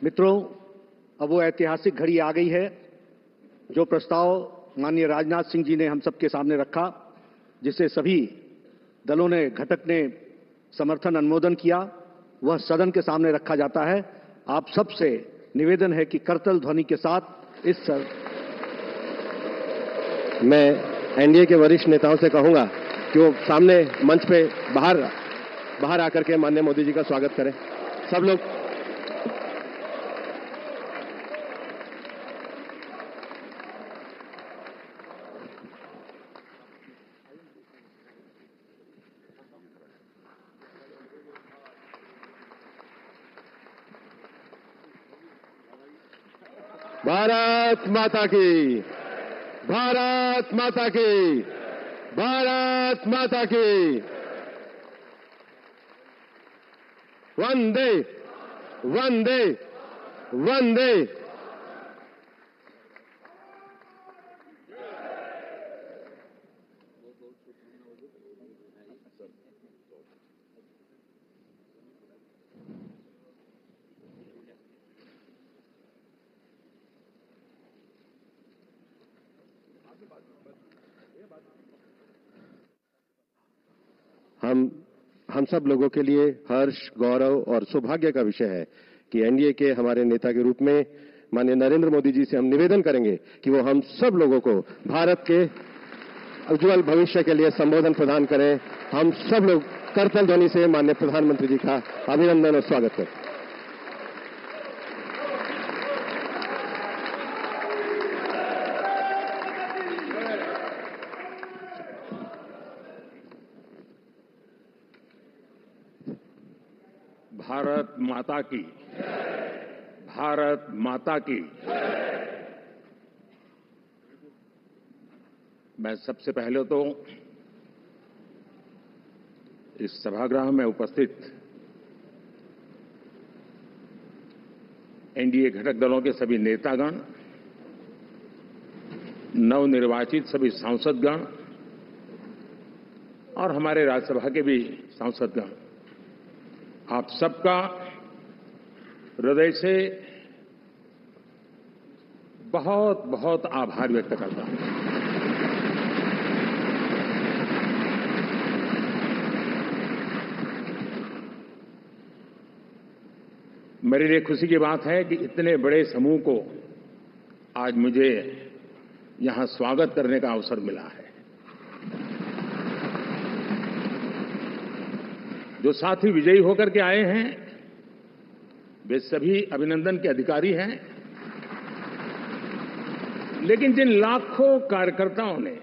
मित्रों, अब वो ऐतिहासिक घड़ी आ गई है जो प्रस्ताव माननीय राजनाथ सिंह जी ने हम सबके सामने रखा, जिसे सभी दलों ने घटक ने समर्थन अनुमोदन किया, वह सदन के सामने रखा जाता है। आप सबसे निवेदन है कि करतल ध्वनि के साथ इस मैं एनडीए के वरिष्ठ नेताओं से कहूंगा कि वो सामने मंच पे बाहर आकर के माननीय मोदी जी का स्वागत करें। सब लोग भारत माता की, भारत माता की, भारत माता की। वंदे वंदे वंदे। हम सब लोगों के लिए हर्ष, गौरव और सौभाग्य का विषय है कि एनडीए के हमारे नेता के रूप में माननीय नरेंद्र मोदी जी से हम निवेदन करेंगे कि वो हम सब लोगों को भारत के उज्जवल भविष्य के लिए संबोधन प्रदान करें। हम सब लोग करतल ध्वनि से माननीय प्रधानमंत्री जी का अभिनंदन और स्वागत करें। भारत माता की, भारत माता की। मैं सबसे पहले तो इस सभागृह में उपस्थित एनडीए घटक दलों के सभी नेतागण, नवनिर्वाचित सभी सांसदगण और हमारे राज्यसभा के भी सांसदगण, आप सबका हृदय से बहुत बहुत आभार व्यक्त करता हूं। मेरे लिए खुशी की बात है कि इतने बड़े समूह को आज मुझे यहां स्वागत करने का अवसर मिला है। जो साथी विजयी होकर के आए हैं वे सभी अभिनंदन के अधिकारी हैं, लेकिन जिन लाखों कार्यकर्ताओं ने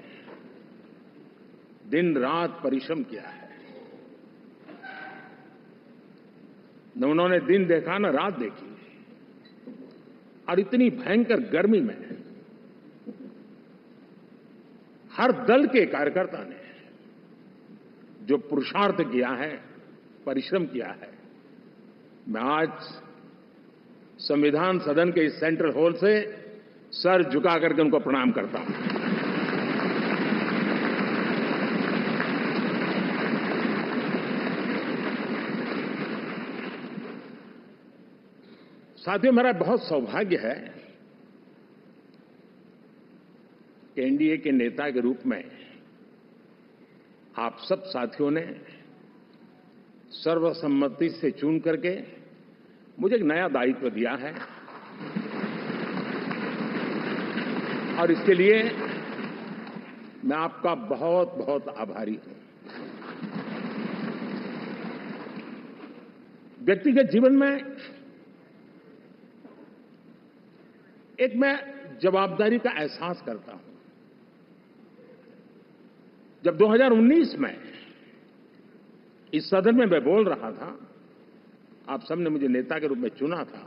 दिन रात परिश्रम किया है, न उन्होंने दिन देखा न रात देखी, और इतनी भयंकर गर्मी में हर दल के कार्यकर्ता ने जो पुरुषार्थ किया है, परिश्रम किया है, मैं आज संविधान सदन के इस सेंट्रल हॉल से सर झुका करके उनको प्रणाम करता हूं। साथियों, मेरा बहुत सौभाग्य है कि एनडीए के नेता के रूप में आप सब साथियों ने सर्वसम्मति से चुन करके मुझे एक नया दायित्व दिया है, और इसके लिए मैं आपका बहुत बहुत आभारी हूं। व्यक्तिगत जीवन में एक मैं जवाबदारी का एहसास करता हूं। जब 2019 में इस सदन में मैं बोल रहा था, आप सबने मुझे नेता के रूप में चुना था,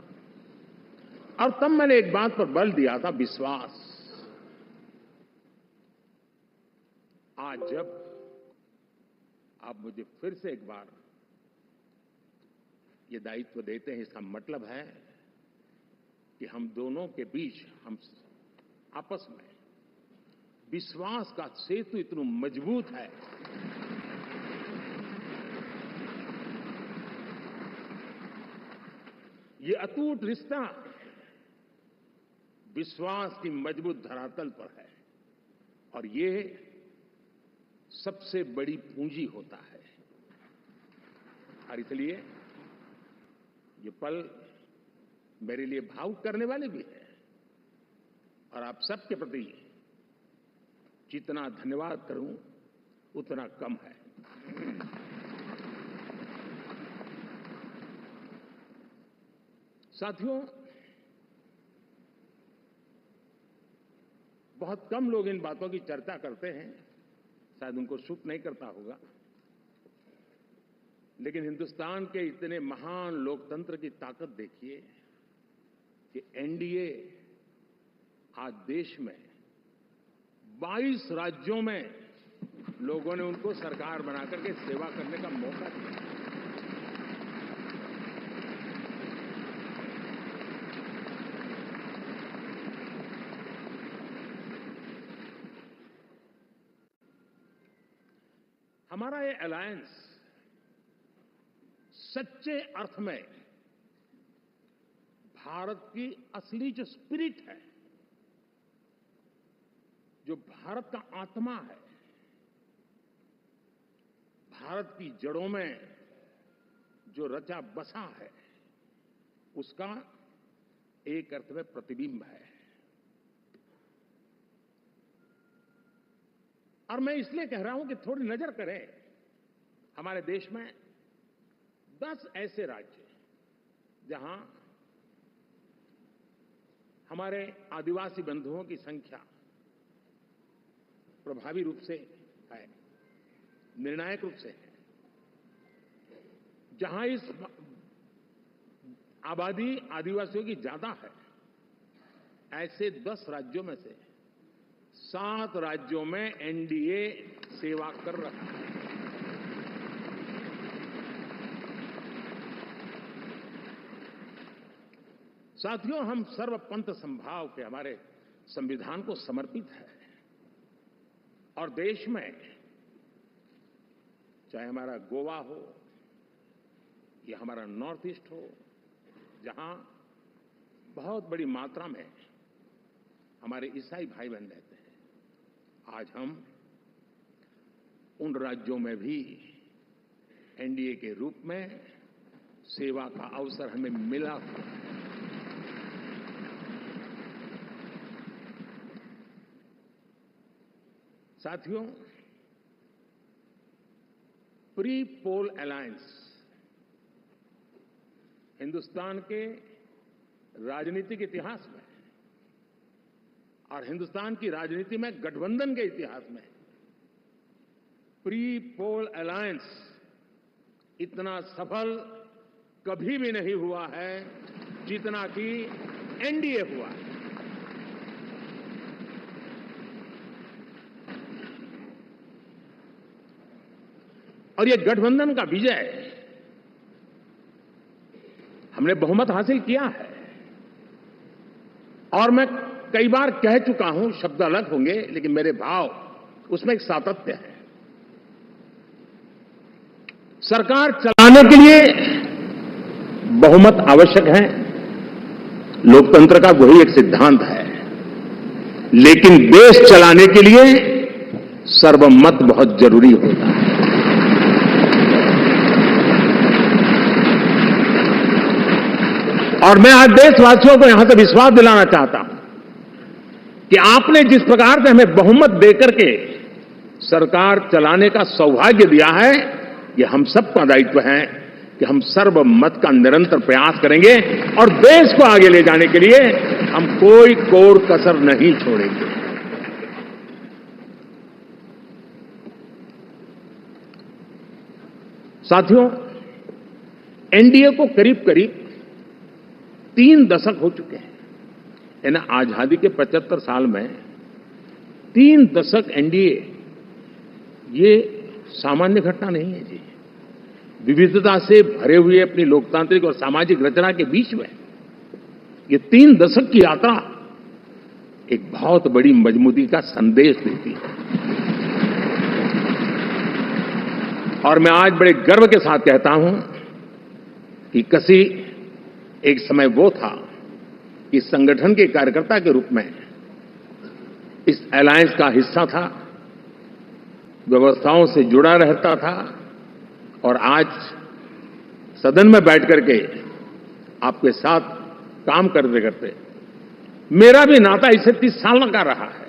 और तब मैंने एक बात पर बल दिया था, विश्वास। आज जब आप मुझे फिर से एक बार ये दायित्व देते हैं, इसका मतलब है कि हम दोनों के बीच, हम आपस में विश्वास का सेतु इतना मजबूत है ये अटूट रिश्ता विश्वास की मजबूत धरातल पर है और ये सबसे बड़ी पूंजी होता है। और इसलिए ये पल मेरे लिए भावुक करने वाले भी है और आप सबके प्रति जितना धन्यवाद करूं उतना कम है। साथियों, बहुत कम लोग इन बातों की चर्चा करते हैं, शायद उनको सूट नहीं करता होगा, लेकिन हिंदुस्तान के इतने महान लोकतंत्र की ताकत देखिए कि एनडीए आज देश में 22 राज्यों में लोगों ने उनको सरकार बनाकर के सेवा करने का मौका दिया। हमारा ये अलायंस सच्चे अर्थ में भारत की असली जो स्पिरिट है, जो भारत का आत्मा है, भारत की जड़ों में जो रचा बसा है, उसका एक अर्थ में प्रतिबिंब है। और मैं इसलिए कह रहा हूं कि थोड़ी नजर करें, हमारे देश में 10 ऐसे राज्य जहां हमारे आदिवासी बंधुओं की संख्या प्रभावी रूप से है, निर्णायक रूप से है, जहां इस आबादी आदिवासियों की ज्यादा है, ऐसे 10 राज्यों में से 7 राज्यों में एनडीए सेवा कर रहा है। साथियों, हम सर्वपंथ संभाव के हमारे संविधान को समर्पित है और देश में चाहे हमारा गोवा हो या हमारा नॉर्थ ईस्ट हो, जहां बहुत बड़ी मात्रा में हमारे ईसाई भाई बहन रहते हैं, आज हम उन राज्यों में भी एनडीए के रूप में सेवा का अवसर हमें मिला। साथियों, प्री पोल अलायंस हिंदुस्तान के राजनीतिक इतिहास में और हिंदुस्तान की राजनीति में गठबंधन के इतिहास में प्री पोल अलायंस इतना सफल कभी भी नहीं हुआ है जितना कि एनडीए हुआ है। और ये गठबंधन का विजय, हमने बहुमत हासिल किया है और मैं कई बार कह चुका हूं, शब्द अलग होंगे लेकिन मेरे भाव उसमें एक सातत्य है। सरकार चलाने के लिए बहुमत आवश्यक है, लोकतंत्र का वही एक सिद्धांत है, लेकिन देश चलाने के लिए सर्वमत बहुत जरूरी होता है। और मैं आज देशवासियों को यहां से विश्वास दिलाना चाहता हूं कि आपने जिस प्रकार से हमें बहुमत देकर के सरकार चलाने का सौभाग्य दिया है, ये हम सबका दायित्व है कि हम सर्वमत का निरंतर प्रयास करेंगे और देश को आगे ले जाने के लिए हम कोई कोर कसर नहीं छोड़ेंगे। साथियों, एनडीए को करीब करीब 3 दशक हो चुके हैं। यानी आजादी के 75 साल में 3 दशक एनडीए, ये सामान्य घटना नहीं है जी। विविधता से भरे हुए अपनी लोकतांत्रिक और सामाजिक रचना के बीच में ये 3 दशक की यात्रा एक बहुत बड़ी मजबूती का संदेश देती है। और मैं आज बड़े गर्व के साथ कहता हूं कि किसी एक समय वो था कि संगठन के कार्यकर्ता के रूप में इस अलायंस का हिस्सा था, व्यवस्थाओं से जुड़ा रहता था और आज सदन में बैठ करके आपके साथ काम करते करते मेरा भी नाता इससे 30 साल का रहा है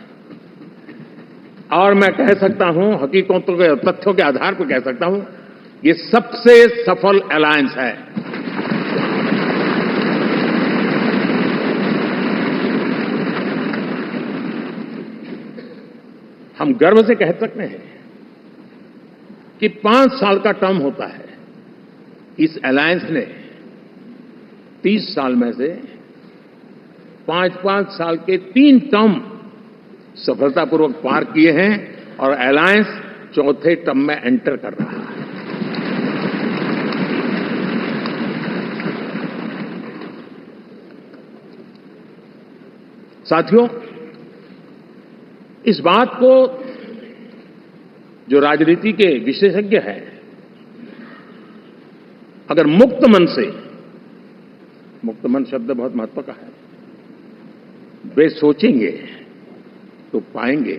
और मैं कह सकता हूं, हकीकतों के तथ्यों के आधार पर कह सकता हूं, ये सबसे सफल अलायंस है। हम गर्व से कह सकते हैं कि 5 साल का टर्म होता है। इस अलायंस ने 30 साल में से 5-5 साल के 3 टर्म सफलतापूर्वक पार किए हैं और अलायंस 4थे टर्म में एंटर कर रहा है। साथियों, इस बात को जो राजनीति के विशेषज्ञ हैं, अगर मुक्त मन से, मुक्त मन शब्द बहुत महत्व का है, वे सोचेंगे तो पाएंगे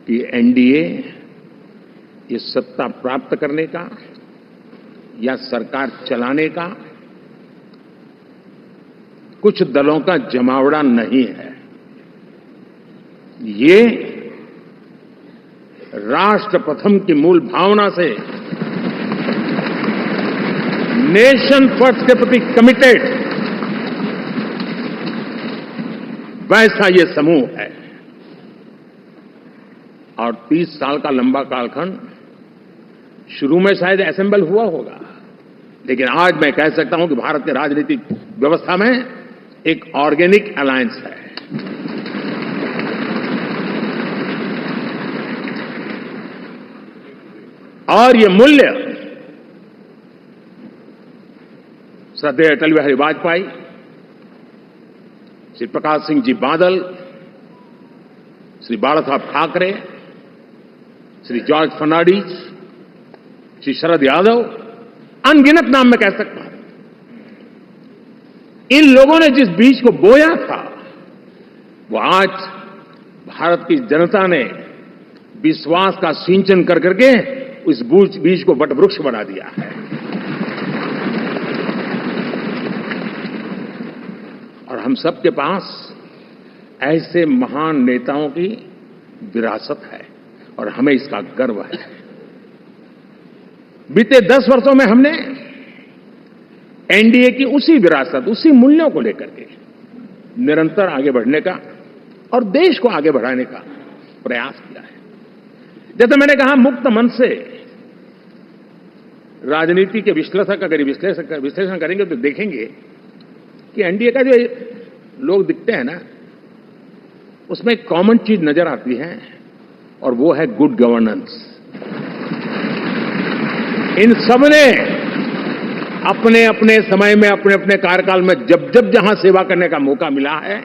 कि एनडीए ये सत्ता प्राप्त करने का या सरकार चलाने का कुछ दलों का जमावड़ा नहीं है। ये राष्ट्र प्रथम की मूल भावना से नेशन फर्स्ट के प्रति कमिटेड वैसा ये समूह है। और 30 साल का लंबा कालखंड शुरू में शायद असेंबल हुआ होगा, लेकिन आज मैं कह सकता हूं कि भारत के राजनीतिक व्यवस्था में एक ऑर्गेनिक अलायंस है। और ये मूल्य श्रद्धेय अटल बिहारी वाजपेयी, श्री प्रकाश सिंह जी बादल, श्री बाला साहब ठाकरे, श्री जॉर्ज फर्नांडिस, श्री शरद यादव, अनगिनत नाम में कह सकता हूं, इन लोगों ने जिस बीज को बोया था वो आज भारत की जनता ने विश्वास का सिंचन कर करके उस बीज को वटवृक्ष बना दिया है। और हम सबके पास ऐसे महान नेताओं की विरासत है और हमें इसका गर्व है। बीते 10 वर्षों में हमने एनडीए की उसी विरासत, उसी मूल्यों को लेकर के निरंतर आगे बढ़ने का और देश को आगे बढ़ाने का प्रयास किया है। जैसे मैंने कहा, मुक्त मन से राजनीति के विश्लेषक अगर विश्लेषण करेंगे तो देखेंगे कि एनडीए का जो लोग दिखते हैं ना, उसमें एक कॉमन चीज नजर आती है और वो है गुड गवर्नेंस। इन सबने अपने अपने समय में, अपने अपने कार्यकाल में जब जब जहां सेवा करने का मौका मिला है,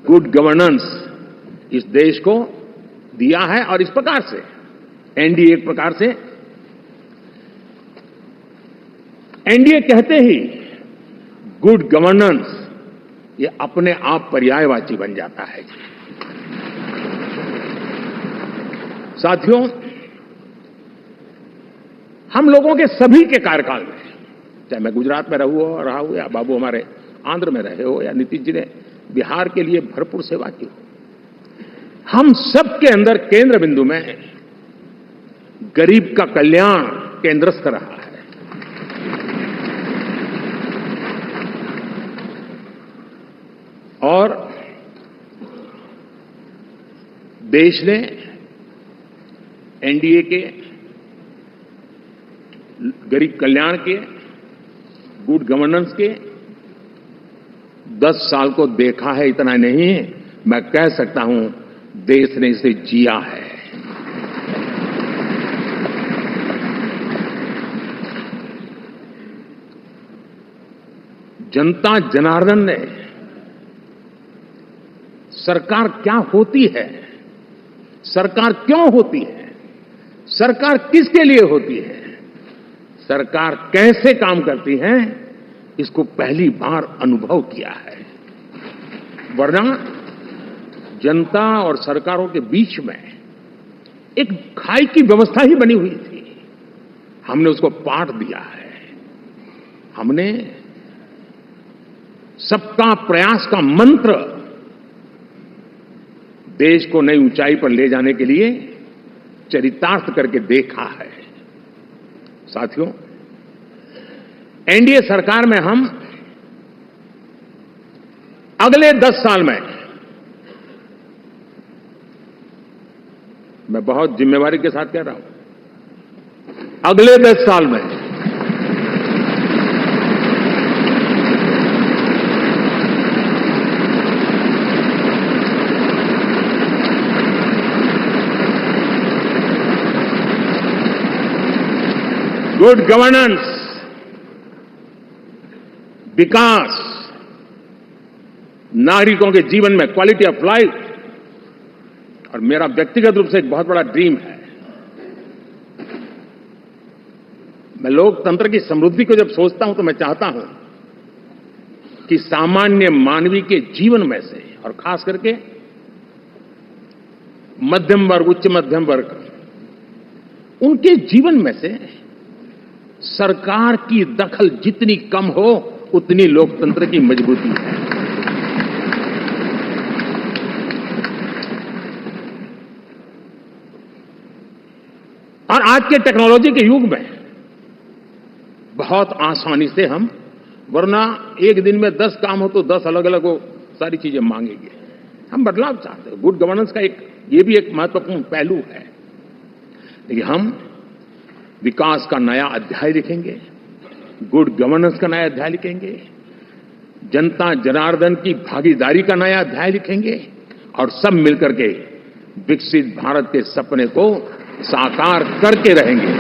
गुड गवर्नेंस इस देश को दिया है। और इस प्रकार से एनडीए एक प्रकार से, एनडीए कहते ही गुड गवर्नेंस ये अपने आप पर्यायवाची बन जाता है। साथियों, हम लोगों के सभी के कार्यकाल में, चाहे मैं गुजरात में रहा हूं या बाबू हमारे आंध्र में रहे हो या नीतीश जी ने बिहार के लिए भरपूर सेवा की हो, हम सबके अंदर केंद्र बिंदु में गरीब का कल्याण केंद्रस्थ रहा है। और देश ने एनडीए के गरीब कल्याण के, गुड गवर्नेंस के 10 साल को देखा है। इतना नहीं, मैं कह सकता हूं देश ने इसे जिया है। जनता जनार्दन ने सरकार क्या होती है, सरकार क्यों होती है, सरकार किसके लिए होती है, सरकार कैसे काम करती है, इसको पहली बार अनुभव किया है। वरना जनता और सरकारों के बीच में एक खाई की व्यवस्था ही बनी हुई थी। हमने उसको पाट दिया है। हमने सबका प्रयास का मंत्र देश को नई ऊंचाई पर ले जाने के लिए चरितार्थ करके देखा है। साथियों, एनडीए सरकार में हम अगले 10 साल में, मैं बहुत जिम्मेवारी के साथ कह रहा हूं, अगले 10 साल में गुड गवर्नेंस, विकास, नागरिकों के जीवन में क्वालिटी ऑफ लाइफ, और मेरा व्यक्तिगत रूप से एक बहुत बड़ा ड्रीम है, मैं लोकतंत्र की समृद्धि को जब सोचता हूं तो मैं चाहता हूं कि सामान्य मानवीय के जीवन में से, और खास करके मध्यम वर्ग, उच्च मध्यम वर्ग, उनके जीवन में से सरकार की दखल जितनी कम हो उतनी लोकतंत्र की मजबूती है। और आज के टेक्नोलॉजी के युग में बहुत आसानी से हम, वरना एक दिन में 10 काम हो तो 10 अलग अलग सारी चीजें मांगेंगे। हम बदलाव चाहते हैं। गुड गवर्नेंस का ये भी एक महत्वपूर्ण पहलू है। लेकिन हम विकास का नया अध्याय लिखेंगे, गुड गवर्नेंस का नया अध्याय लिखेंगे, जनता जनार्दन की भागीदारी का नया अध्याय लिखेंगे, और सब मिलकर के विकसित भारत के सपने को साकार करके रहेंगे।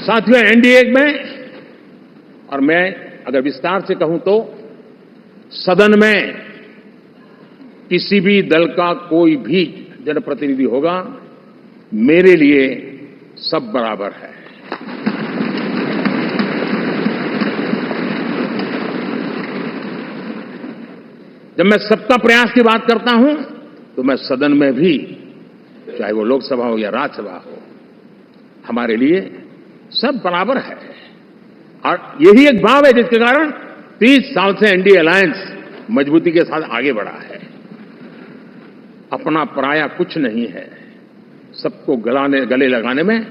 साथियों, एनडीए में, और मैं अगर विस्तार से कहूं तो सदन में किसी भी दल का कोई भी जनप्रतिनिधि होगा, मेरे लिए सब बराबर है। जब मैं सबका प्रयास की बात करता हूं तो मैं सदन में भी, चाहे वो लोकसभा हो या राज्यसभा हो, हमारे लिए सब बराबर है। और यही एक भाव है जिसके कारण 30 साल से एनडीए अलायंस मजबूती के साथ आगे बढ़ा है। अपना पराया कुछ नहीं है। सबको गले लगाने में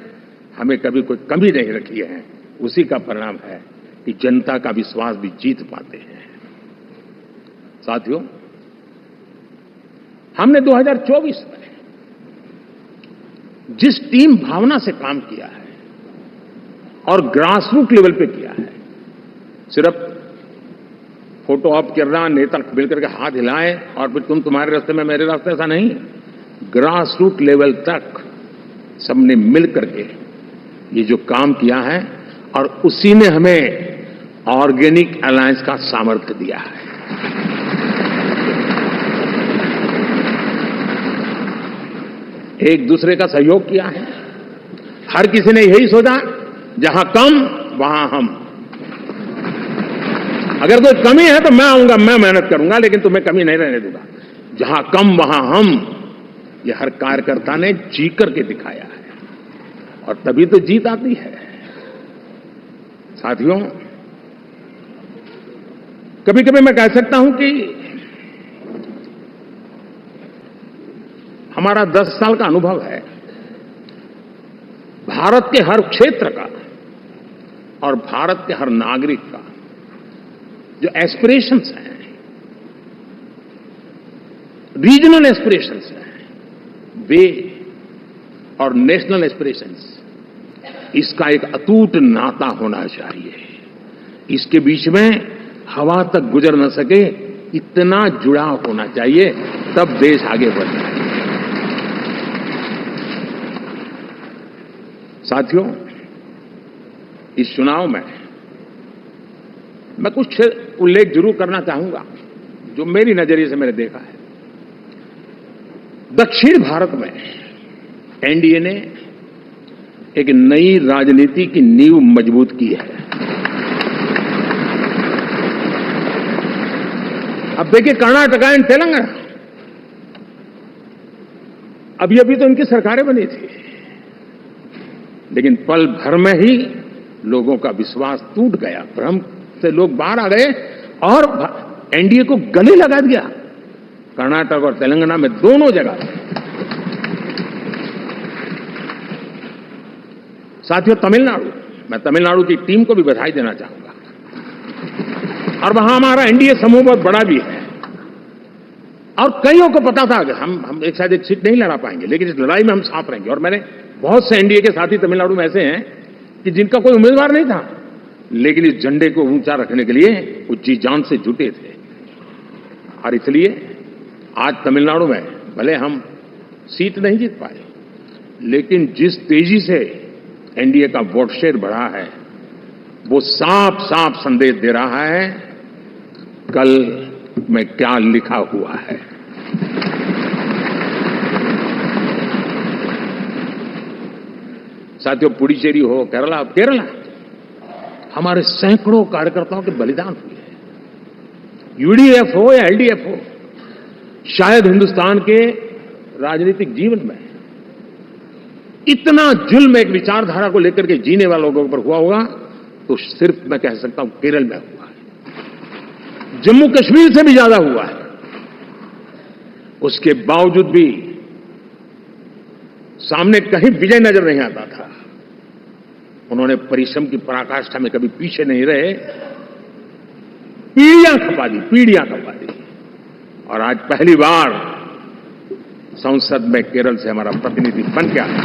हमें कभी कोई कमी नहीं रखी है। उसी का परिणाम है कि जनता का विश्वास भी जीत पाते हैं। साथियों, हमने 2024 में जिस टीम भावना से काम किया है और ग्रासरूट लेवल पे किया है, सिर्फ फोटो ऑप करना, नेता मिलकर के हाथ हिलाएं और फिर तुम्हारे रास्ते में मेरे रास्ते, ऐसा नहीं। ग्रासरूट लेवल तक सबने मिलकर के ये जो काम किया है, और उसी ने हमें ऑर्गेनिक अलायंस का सामर्थ्य दिया है। एक दूसरे का सहयोग किया है। हर किसी ने यही सोचा, जहां कम वहां हम। अगर कोई कमी है तो मैं आऊंगा, मैं मेहनत करूंगा, लेकिन तुम्हें कमी नहीं रहने दूंगा। जहां कम वहां हम, ये हर कार्यकर्ता ने जी करके दिखाया है, और तभी तो जीत आती है। साथियों, कभी कभी मैं कह सकता हूं कि हमारा 10 साल का अनुभव है भारत के हर क्षेत्र का और भारत के हर नागरिक का जो एस्पिरेशंस हैं, रीजनल एस्पिरेशंस हैं, वे और नेशनल एस्पिरेशंस, इसका एक अटूट नाता होना चाहिए। इसके बीच में हवा तक गुजर न सके, इतना जुड़ाव होना चाहिए, तब देश आगे बढ़े। साथियों, इस चुनाव में मैं कुछ उल्लेख जरूर करना चाहूंगा जो मेरी नजरिए से मैंने देखा है। दक्षिण भारत में एनडीए ने एक नई राजनीति की नींव मजबूत की है। अब देखिए कर्नाटका एंड तेलंगाना, अभी तो इनकी सरकारें बनी थी, लेकिन पल भर में ही लोगों का विश्वास टूट गया, भ्रम से लोग बाहर आ गए और एनडीए को गले लगा दिया। कर्नाटक और तेलंगाना में दोनों जगह। साथियों, तमिलनाडु, मैं तमिलनाडु की टीम को भी बधाई देना चाहूंगा, और वहां हमारा एनडीए समूह बहुत बड़ा भी है, और कईयों को पता था कि हम एक साथ एक सीट नहीं लड़ा पाएंगे, लेकिन इस लड़ाई में हम साथ रहेंगे। और मैंने बहुत से एनडीए के साथी तमिलनाडु में ऐसे हैं कि जिनका कोई उम्मीदवार नहीं था, लेकिन इस झंडे को ऊंचा रखने के लिए वो जी जान से जुटे थे। और इसलिए आज तमिलनाडु में भले हम सीट नहीं जीत पाए, लेकिन जिस तेजी से एनडीए का वोट शेयर बढ़ा है, वो साफ साफ संदेश दे रहा है कल में क्या लिखा हुआ है। साथियों, पुडुचेरी हो, केरला हमारे सैकड़ों कार्यकर्ताओं के बलिदान हुए हैं। यूडीएफ हो या एलडीएफ हो, शायद हिंदुस्तान के राजनीतिक जीवन में इतना जुल्म एक विचारधारा को लेकर के जीने वालों के ऊपर हुआ होगा तो सिर्फ मैं कह सकता हूं केरल में हुआ है। जम्मू कश्मीर से भी ज्यादा हुआ है। उसके बावजूद भी सामने कहीं विजय नजर नहीं आता था। उन्होंने परिश्रम की पराकाष्ठा में कभी पीछे नहीं रहे, पीढ़ियां खपा दी। और आज पहली बार संसद में केरल से हमारा प्रतिनिधि बन के आया।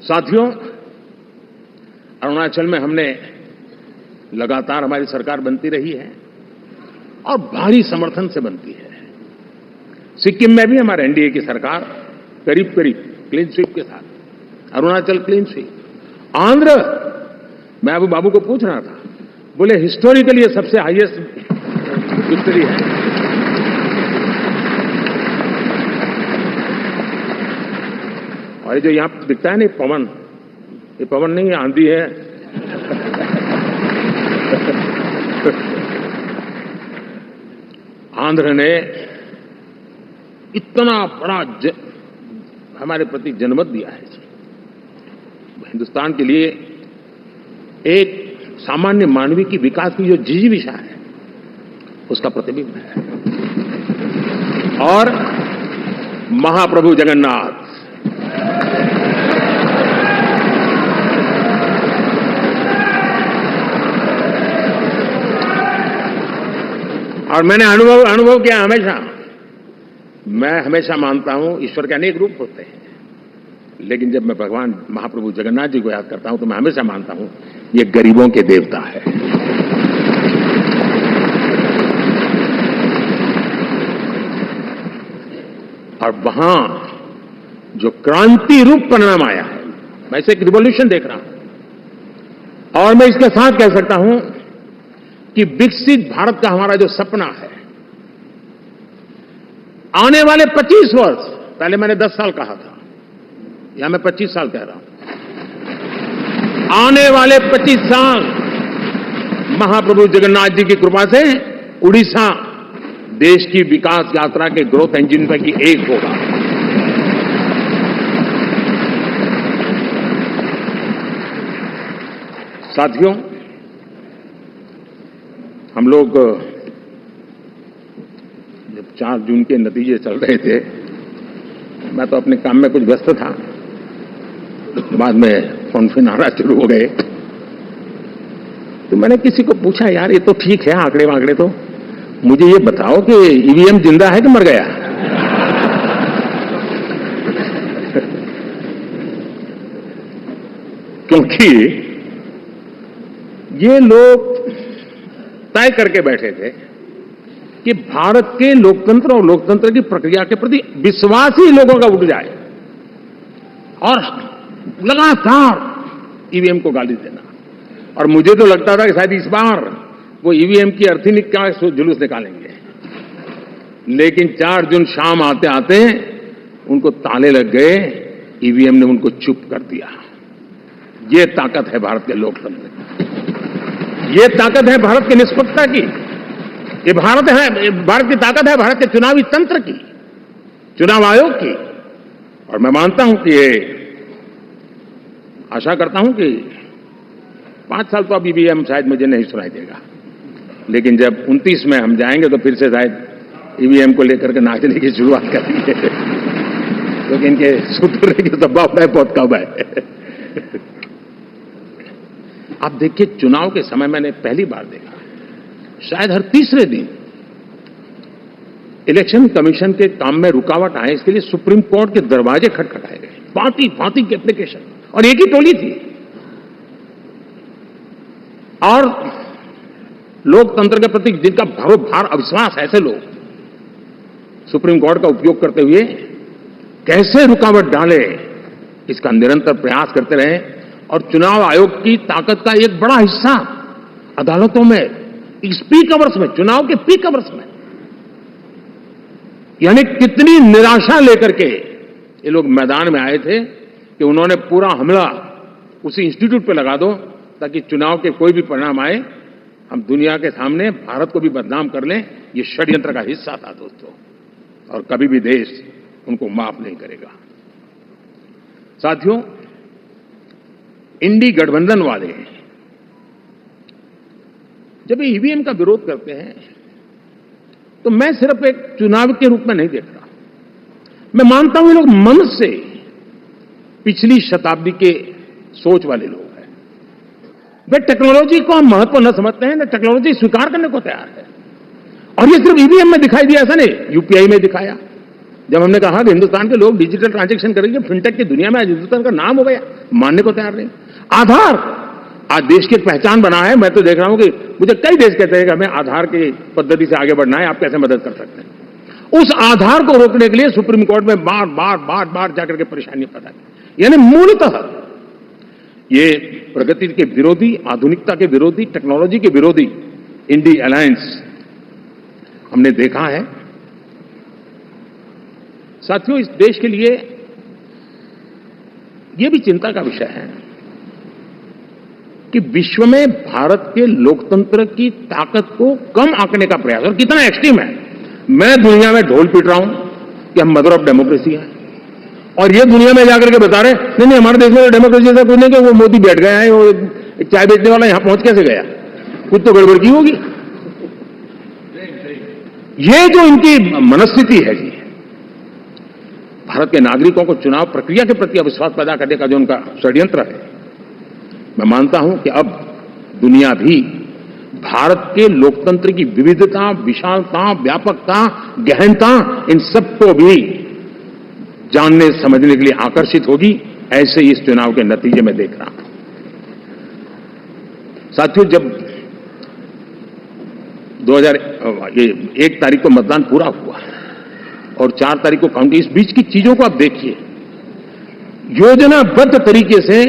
साथियों, अरुणाचल में हमने लगातार हमारी सरकार बनती रही है और भारी समर्थन से बनती है। सिक्किम में भी हमारे एनडीए की सरकार करीब क्लीन स्वीप के साथ, अरुणाचल क्लीन स्वीप। आंध्र, मैं अभी बाबू को पूछ रहा था, बोले हिस्टोरिकली ये सबसे हाईएस्ट विक्ट्री है। और ये जो यहां दिखता है ना पवन, ये पवन नहीं है, आंधी है। आंध्र ने इतना बड़ा हमारे प्रति जनमत दिया है। हिंदुस्तान के लिए एक सामान्य मानवी की विकास की जो जिजीविषा है, उसका प्रतिबिंब है। और महाप्रभु जगन्नाथ, और मैंने अनुभव किया हमेशा। मैं हमेशा मानता हूं ईश्वर के अनेक रूप होते हैं, लेकिन जब मैं भगवान महाप्रभु जगन्नाथ जी को याद करता हूं तो मैं हमेशा मानता हूं ये गरीबों के देवता है। और वहां जो क्रांति रूप परिणाम आया है, मैं इसे एक रिवॉल्यूशन देख रहा हूं। और मैं इसके साथ कह सकता हूं कि विकसित भारत का हमारा जो सपना है, आने वाले 25 वर्ष, पहले मैंने 10 साल कहा था, यहां मैं 25 साल कह रहा हूं, आने वाले 25 साल महाप्रभु जगन्नाथ जी की कृपा से उड़ीसा देश की विकास यात्रा के ग्रोथ इंजन पैकी एक होगा। साथियों, हम लोग जब 4 जून के नतीजे चल रहे थे, मैं तो अपने काम में कुछ व्यस्त था, बाद में फोन आना शुरू हो गए, तो मैंने किसी को पूछा, यार ये तो ठीक है आंकड़े वांकड़े, तो मुझे ये बताओ कि ईवीएम जिंदा है कि मर गया? क्योंकि ये लोग तय करके बैठे थे कि भारत के लोकतंत्र और लोकतंत्र की प्रक्रिया के प्रति विश्वास ही लोगों का उठ जाए, और लगातार ईवीएम को गाली देना। और मुझे तो लगता था कि शायद इस बार वो ईवीएम की अर्थी का जुलूस निकालेंगे। लेकिन 4 जून शाम आते आते उनको ताले लग गए, ईवीएम ने उनको चुप कर दिया। ये ताकत है भारत के लोकतंत्र की, ये ताकत है भारत की निष्पक्षता की, ये भारत की ताकत है भारत के चुनावी तंत्र की, चुनाव आयोग की। और मैं मानता हूं कि ये आशा करता हूं कि 5 साल तो अब ईवीएम शायद मुझे नहीं सुनाई देगा, लेकिन जब 29 में हम जाएंगे तो फिर से शायद ईवीएम को लेकर के नाचने की शुरुआत करेंगे, क्योंकि इनके सुधरने की संभावना बहुत कम है। आप देखिए, चुनाव के समय मैंने पहली बार देखा, शायद हर तीसरे दिन इलेक्शन कमीशन के काम में रुकावट आए, इसके लिए सुप्रीम कोर्ट के दरवाजे खटखटाए गए, भांति की एप्लीकेशन, और एक ही टोली थी। और लोकतंत्र के प्रति जिनका भरोभार अविश्वास, ऐसे लोग सुप्रीम कोर्ट का उपयोग करते हुए कैसे रुकावट डाले, इसका निरंतर प्रयास करते रहे। और चुनाव आयोग की ताकत का एक बड़ा हिस्सा अदालतों में, इस पीक आवर्स में, चुनाव के पीक आवर्स में, यानी कितनी निराशा लेकर के ये लोग मैदान में आए थे कि उन्होंने पूरा हमला उसी इंस्टीट्यूट पे लगा दो ताकि चुनाव के कोई भी परिणाम आए, हम दुनिया के सामने भारत को भी बदनाम कर लें। ये षड्यंत्र का हिस्सा था दोस्तों, और कभी भी देश उनको माफ नहीं करेगा। साथियों, इंडी गठबंधन वाले जब ईवीएम का विरोध करते हैं तो मैं सिर्फ एक चुनाव के रूप में नहीं देख रहा। मैं मानता हूं ये लोग मन से पिछली शताब्दी के सोच वाले लोग हैं। वे टेक्नोलॉजी को हम महत्व न समझते हैं, न टेक्नोलॉजी स्वीकार करने को तैयार है। और ये सिर्फ ईवीएम में दिखाई दिया, ऐसा नहीं, यूपीआई में दिखाया। जब हमने कहा कि हिंदुस्तान के लोग डिजिटल ट्रांजैक्शन करेंगे, फिनटेक की दुनिया में आज हिंदुस्तान का नाम हो गया, मानने को तैयार नहीं। आधार आज देश की एक पहचान बना है। मैं तो देख रहा हूं कि मुझे कई देश कहते हैं कि हमें आधार की पद्धति से आगे बढ़ना है, आप कैसे मदद कर सकते हैं। उस आधार को रोकने के लिए सुप्रीम कोर्ट में बार जाकर के परेशानियां पैदा की। यानी मूलतः ये प्रगति के विरोधी, आधुनिकता के विरोधी, टेक्नोलॉजी के विरोधी इंडी अलायंस हमने देखा है। साथियों, इस देश के लिए यह भी चिंता का विषय है कि विश्व में भारत के लोकतंत्र की ताकत को कम आंकने का प्रयास, और कितना एक्सट्रीम है। मैं दुनिया में ढोल पीट रहा हूं कि हम मदर ऑफ डेमोक्रेसी है, और ये दुनिया में जाकर के बता रहे नहीं हमारे देश में डेमोक्रेसी ऐसा कुछ नहीं कि वो मोदी बैठ गया है, वो एक चाय बेचने वाला यहां पहुंच कैसे गया, कुछ तो गड़बड़ की होगी। ये जो इनकी मनस्थिति है जी, भारत के नागरिकों को चुनाव प्रक्रिया के प्रति अविश्वास पैदा करने का जो उनका षड्यंत्र है, मैं मानता हूं कि अब दुनिया भी भारत के लोकतंत्र की विविधता, विशालता, व्यापकता, गहनता, इन सबको भी जानने समझने के लिए आकर्षित होगी। ऐसे ही इस चुनाव के नतीजे में देख रहा हूं। साथियों, जब 1 तारीख को मतदान पूरा हुआ और 4 तारीख को काउंटिंग, इस बीच की चीजों को आप देखिए। योजनाबद्ध तरीके से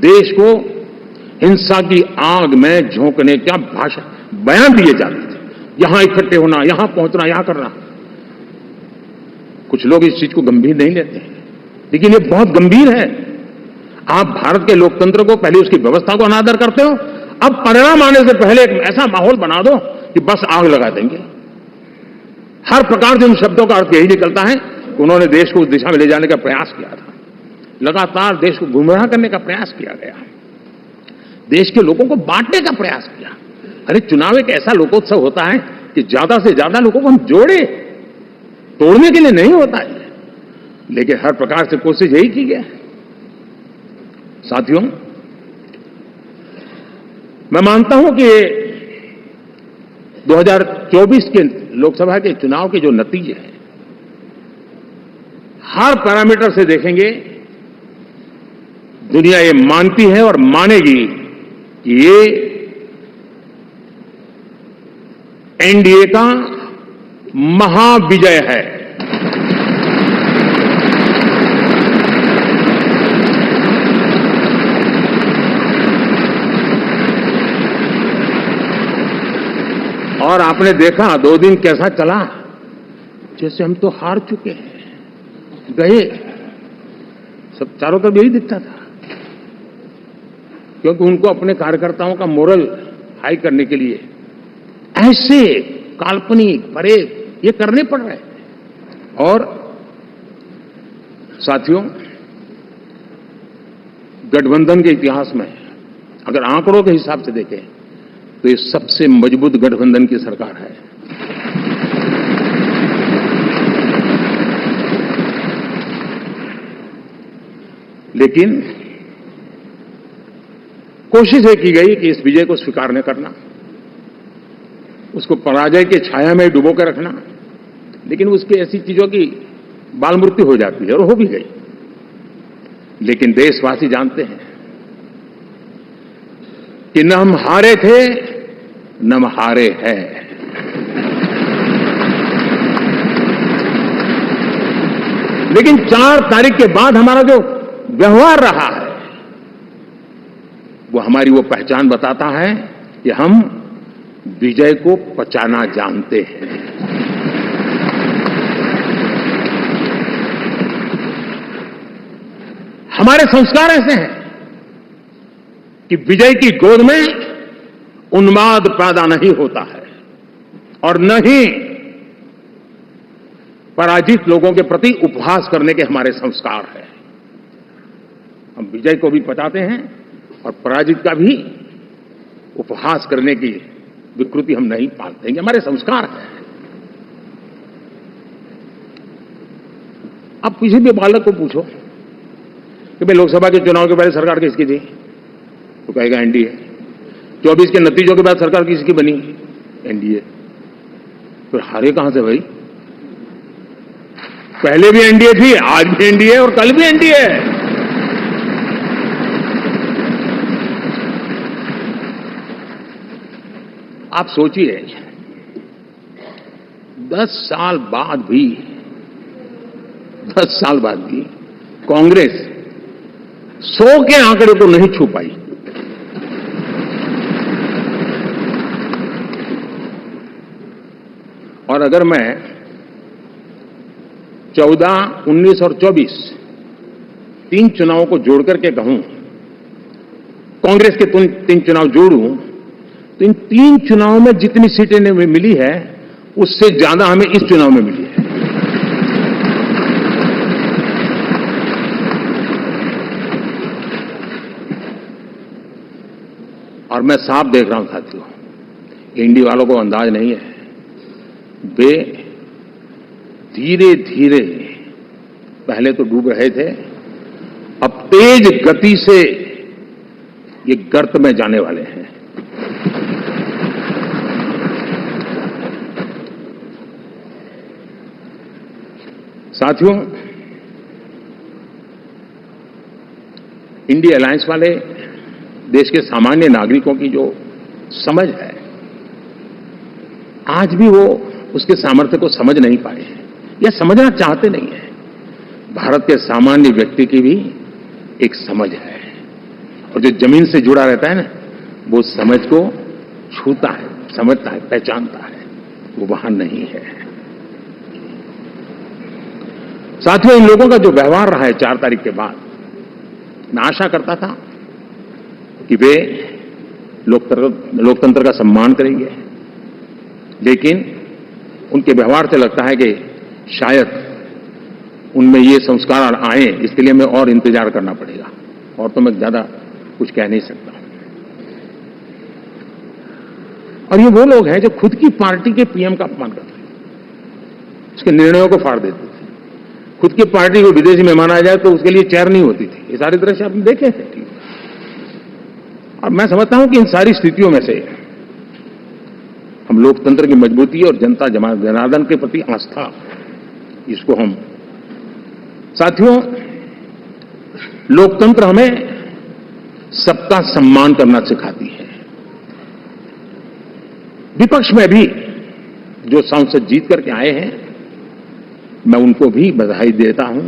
देश को हिंसा की आग में झोंकने का बयान दिए जाते थे। यहां इकट्ठे होना, यहां पहुंचना, यहां करना। कुछ लोग इस चीज को गंभीर नहीं लेते हैं, लेकिन ये बहुत गंभीर है। आप भारत के लोकतंत्र को, पहले उसकी व्यवस्था को अनादर करते हो, अब परिणाम आने से पहले एक ऐसा माहौल बना दो कि बस आग लगा देंगे। हर प्रकार से उन शब्दों का अर्थ यही निकलता है कि उन्होंने देश को उस दिशा में ले जाने का प्रयास किया था। लगातार देश को गुमराह करने का प्रयास किया गया, देश के लोगों को बांटने का प्रयास किया। अरे, चुनाव एक ऐसा लोकोत्सव होता है कि ज्यादा से ज्यादा लोगों को हम जोड़े, तोड़ने के लिए नहीं होता है, लेकिन हर प्रकार से कोशिश यही की गई। साथियों, मैं मानता हूं कि 2024 के लोकसभा के चुनाव के जो नतीजे हैं, हर पैरामीटर से देखेंगे, दुनिया ये मानती है और मानेगी कि ये एनडीए का महाविजय है। और आपने देखा 2 दिन कैसा चला। जैसे हम तो हार चुके हैं, गए। सब चारों तरफ यही दिखता था, क्योंकि उनको अपने कार्यकर्ताओं का मोरल हाई करने के लिए ऐसे काल्पनिक परेड ये करने पड़ रहे हैं। और साथियों, गठबंधन के इतिहास में अगर आंकड़ों के हिसाब से देखें तो ये सबसे मजबूत गठबंधन की सरकार है। लेकिन कोशिश ये की गई कि इस विजय को स्वीकार न करना, उसको पराजय के छाया में डुबो कर रखना, लेकिन उसकी ऐसी चीजों की बाल मृत्यु हो जाती है, और हो भी गई। लेकिन देशवासी जानते हैं कि न हम हारे थे न हम हारे हैं। लेकिन 4 तारीख के बाद हमारा जो व्यवहार रहा है वो हमारी वो पहचान बताता है कि हम विजय को पचाना जानते हैं। हमारे संस्कार ऐसे हैं कि विजय की गोद में उन्माद पैदा नहीं होता है और न ही पराजित लोगों के प्रति उपहास करने के हमारे संस्कार हैं। हम विजय को भी पचाते हैं और पराजित का भी उपहास करने की विकृति हम नहीं पालते हैं, हमारे संस्कार हैं। अब किसी भी बालक को पूछो कि भाई लोकसभा के चुनाव के पहले सरकार किसकी थी, तो कहेगा एनडीए। 24 के नतीजों के बाद सरकार किसकी बनी, एनडीए। फिर हारे कहां से भाई? पहले भी एनडीए थी, आज भी एनडीए और कल भी एनडीए है। आप सोचिए 10 साल बाद भी कांग्रेस 100 के आंकड़े को नहीं छू पाई। और अगर मैं 14, 19 और 24 3 चुनावों को जोड़ करके कहूं, कांग्रेस के 3 चुनाव जोड़ूं, तो इन 3 चुनावों में जितनी सीटें मिली है उससे ज्यादा हमें इस चुनाव में मिली है। और मैं साफ देख रहा हूं साथियों, एनडीए वालों को अंदाज नहीं है। वे धीरे धीरे पहले तो डूब रहे थे, अब तेज गति से ये गर्त में जाने वाले हैं। साथियों, इंडिया अलायंस वाले देश के सामान्य नागरिकों की जो समझ है, आज भी वो उसके सामर्थ्य को समझ नहीं पाए हैं या समझना चाहते नहीं है। भारत के सामान्य व्यक्ति की भी एक समझ है, और जो जमीन से जुड़ा रहता है ना, वो समझ को छूता है, समझता है, पहचानता है, वो वहां नहीं है। साथियों, इन लोगों का जो व्यवहार रहा है 4 तारीख के बाद, मैं आशा करता था कि वे लोकतंत्र का सम्मान करेंगे, लेकिन उनके व्यवहार से लगता है कि शायद उनमें ये संस्कार आए, इसके लिए हमें और इंतजार करना पड़ेगा। और तो मैं ज्यादा कुछ कह नहीं सकता। और ये वो लोग हैं जो खुद की पार्टी के पीएम का अपमान करते हैं, उसके निर्णयों को फाड़ देते थे। खुद की पार्टी को विदेशी मेहमान आ जाए तो उसके लिए चेयर नहीं होती थी। ये सारे दृश्य आपने देखे हैं। और मैं समझता हूं कि इन सारी स्थितियों में से हम लोकतंत्र की मजबूती और जनता जनार्दन के प्रति आस्था, इसको हम, साथियों, लोकतंत्र हमें सबका सम्मान करना सिखाती है। विपक्ष में भी जो सांसद जीत करके आए हैं, मैं उनको भी बधाई देता हूं।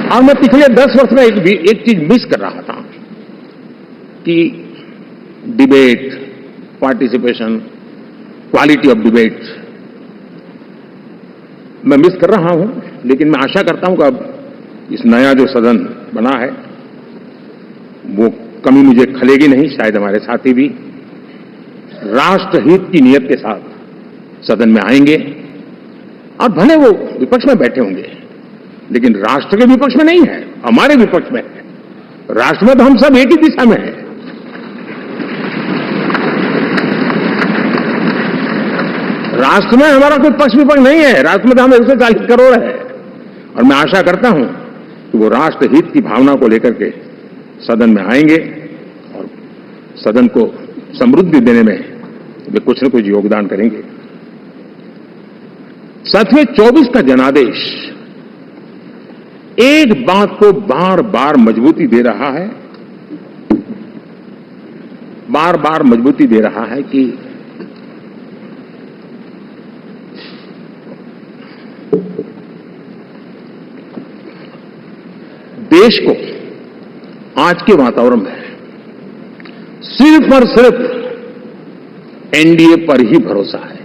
और मैं पिछले 10 वर्ष में एक चीज मिस कर रहा था कि debate, participation, quality of debate मैं मिस कर रहा हूं, लेकिन मैं आशा करता हूं कि अब इस नया जो सदन बना है वो कमी मुझे खलेगी नहीं। शायद हमारे साथी भी राष्ट्रहित की नियत के साथ सदन में आएंगे और भले वो विपक्ष में बैठे होंगे, लेकिन राष्ट्र के विपक्ष में नहीं है, हमारे विपक्ष में है। राष्ट्र में तो हम सब एक ही दिशा में हैं। राष्ट्र में हमारा कोई पक्ष विपक्ष नहीं है, राष्ट्र में तो हम 140 करोड़ है। और मैं आशा करता हूं कि वो राष्ट्र हित की भावना को लेकर के सदन में आएंगे और सदन को समृद्धि देने में वे कुछ न कुछ योगदान करेंगे। साथियों, 24 का जनादेश एक बात को बार बार मजबूती दे रहा है, बार बार मजबूती दे रहा है कि देश को आज के वातावरण में सिर्फ और सिर्फ एनडीए पर ही भरोसा है।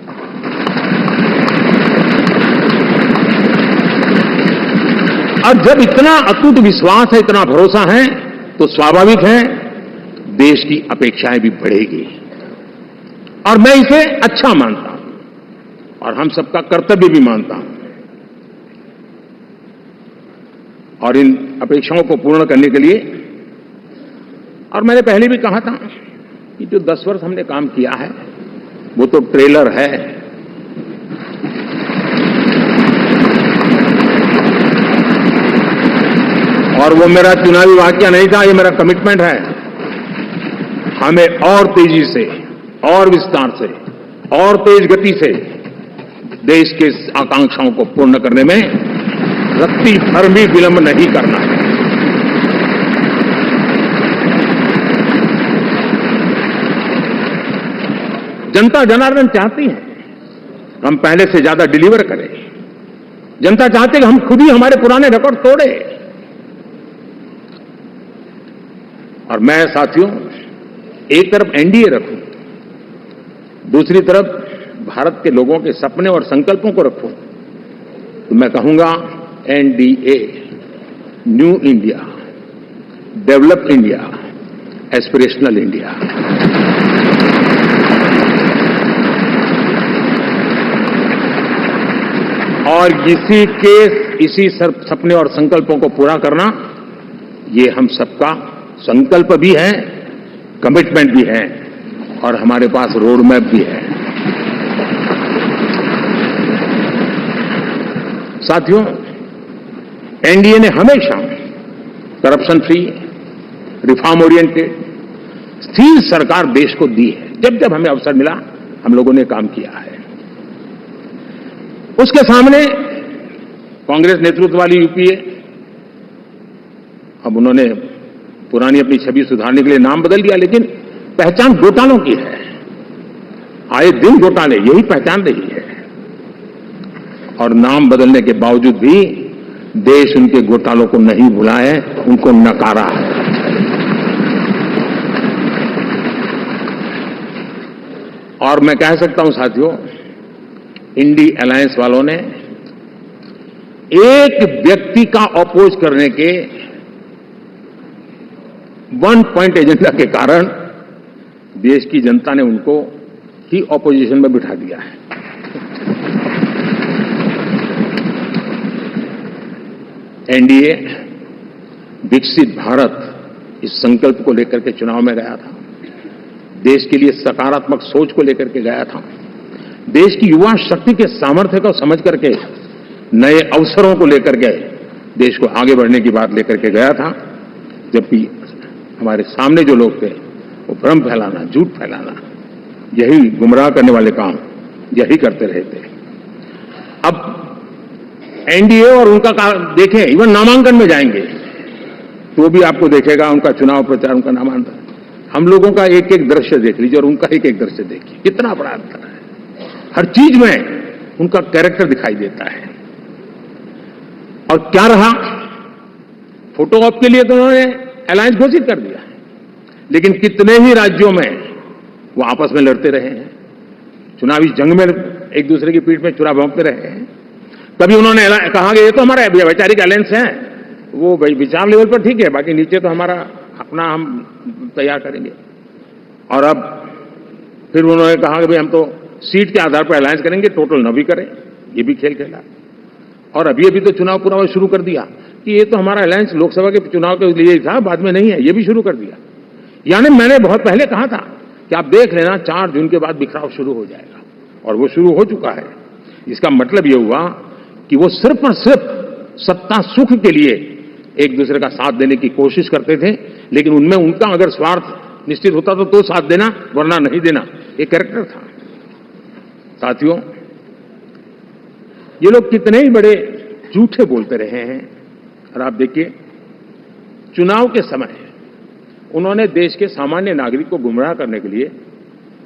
और जब इतना अटूट विश्वास है, इतना भरोसा है, तो स्वाभाविक है देश की अपेक्षाएं भी बढ़ेगी। और मैं इसे अच्छा मानता हूं और हम सबका कर्तव्य भी मानता हूं। और इन अपेक्षाओं को पूर्ण करने के लिए, और मैंने पहले भी कहा था कि जो 10 वर्ष हमने काम किया है वो तो ट्रेलर है। और वो मेरा चुनावी वाक्य नहीं था, ये मेरा कमिटमेंट है। हमें और तेजी से, और विस्तार से, और तेज गति से देश के आकांक्षाओं को पूर्ण करने में रत्ती भर भी विलंब नहीं करना है। जनता जनार्दन चाहती है हम पहले से ज्यादा डिलीवर करें। जनता चाहती है कि हम खुद ही हमारे पुराने रिकॉर्ड तोड़े। और मैं साथियों, एक तरफ एनडीए रखूं, दूसरी तरफ भारत के लोगों के सपने और संकल्पों को रखूं, तो मैं कहूंगा NDA, new India, develop India, aspirational India. और इसी सपने और संकल्पों को पूरा करना, ये हम सबका संकल्प भी है, कमिटमेंट भी है, और हमारे पास रोड मैप भी है। साथियों, एनडीए ने हमेशा करप्शन फ्री, रिफॉर्म ओरिएंटेड, स्थिर सरकार देश को दी है। जब जब हमें अवसर मिला हम लोगों ने काम किया है। उसके सामने कांग्रेस नेतृत्व वाली यूपीए, अब उन्होंने पुरानी अपनी छवि सुधारने के लिए नाम बदल दिया, लेकिन पहचान घोटालों की है। आए दिन घोटाले, यही पहचान रही है। और नाम बदलने के बावजूद भी देश उनके घोटालों को नहीं भुला है, उनको नकारा है। और मैं कह सकता हूं साथियों, इंडी अलायंस वालों ने एक व्यक्ति का अपोज करने के 1 पॉइंट एजेंडा के कारण देश की जनता ने उनको ही ऑपोजिशन में बिठा दिया है। एनडीए विकसित भारत इस संकल्प को लेकर के चुनाव में गया था। देश के लिए सकारात्मक सोच को लेकर के गया था। देश की युवा शक्ति के सामर्थ्य को समझ करके नए अवसरों को लेकर के देश को आगे बढ़ने की बात लेकर के गया था। जबकि हमारे सामने जो लोग थे वो भ्रम फैलाना, झूठ फैलाना, यही गुमराह करने वाले काम यही करते रहे थे। अब एनडीए और उनका देखें, इवन नामांकन में जाएंगे तो भी आपको देखेगा उनका चुनाव प्रचार, उनका नामांकन, हम लोगों का एक एक दृश्य देख लीजिए और उनका एक एक दृश्य देखिए, कितना बड़ा अंतर है। हर चीज में उनका कैरेक्टर दिखाई देता है। और क्या रहा, फोटो ऑप के लिए तो उन्होंने अलायंस घोषित कर दिया, लेकिन कितने ही राज्यों में वो आपस में लड़ते रहे हैं। चुनावी जंग में एक दूसरे की पीठ में छुरा भोंकते रहे हैं। कभी उन्होंने कहा कि ये तो हमारा वैचारिक अलायंस है, वो विचार लेवल पर ठीक है, बाकी नीचे तो हमारा अपना हम तैयार करेंगे। और अब फिर उन्होंने कहा कि भाई हम तो सीट के आधार पर अलायंस करेंगे, टोटल न भी करें, ये भी खेल खेला। और अभी तो चुनाव पूरा शुरू कर दिया कि ये तो हमारा अलायंस लोकसभा के चुनाव के लिए ही था, बाद में नहीं है, ये भी शुरू कर दिया। यानी मैंने बहुत पहले कहा था कि आप देख लेना 4 जून के बाद बिखराव शुरू हो जाएगा, और वो शुरू हो चुका है। इसका मतलब ये हुआ कि वो सिर्फ और सिर्फ सत्ता सुख के लिए एक दूसरे का साथ देने की कोशिश करते थे, लेकिन उनमें उनका अगर स्वार्थ निश्चित होता तो साथ देना, वरना नहीं देना, ये कैरेक्टर था। साथियों, ये लोग कितने ही बड़े झूठे बोलते रहे हैं। और आप देखिए, चुनाव के समय उन्होंने देश के सामान्य नागरिक को गुमराह करने के लिए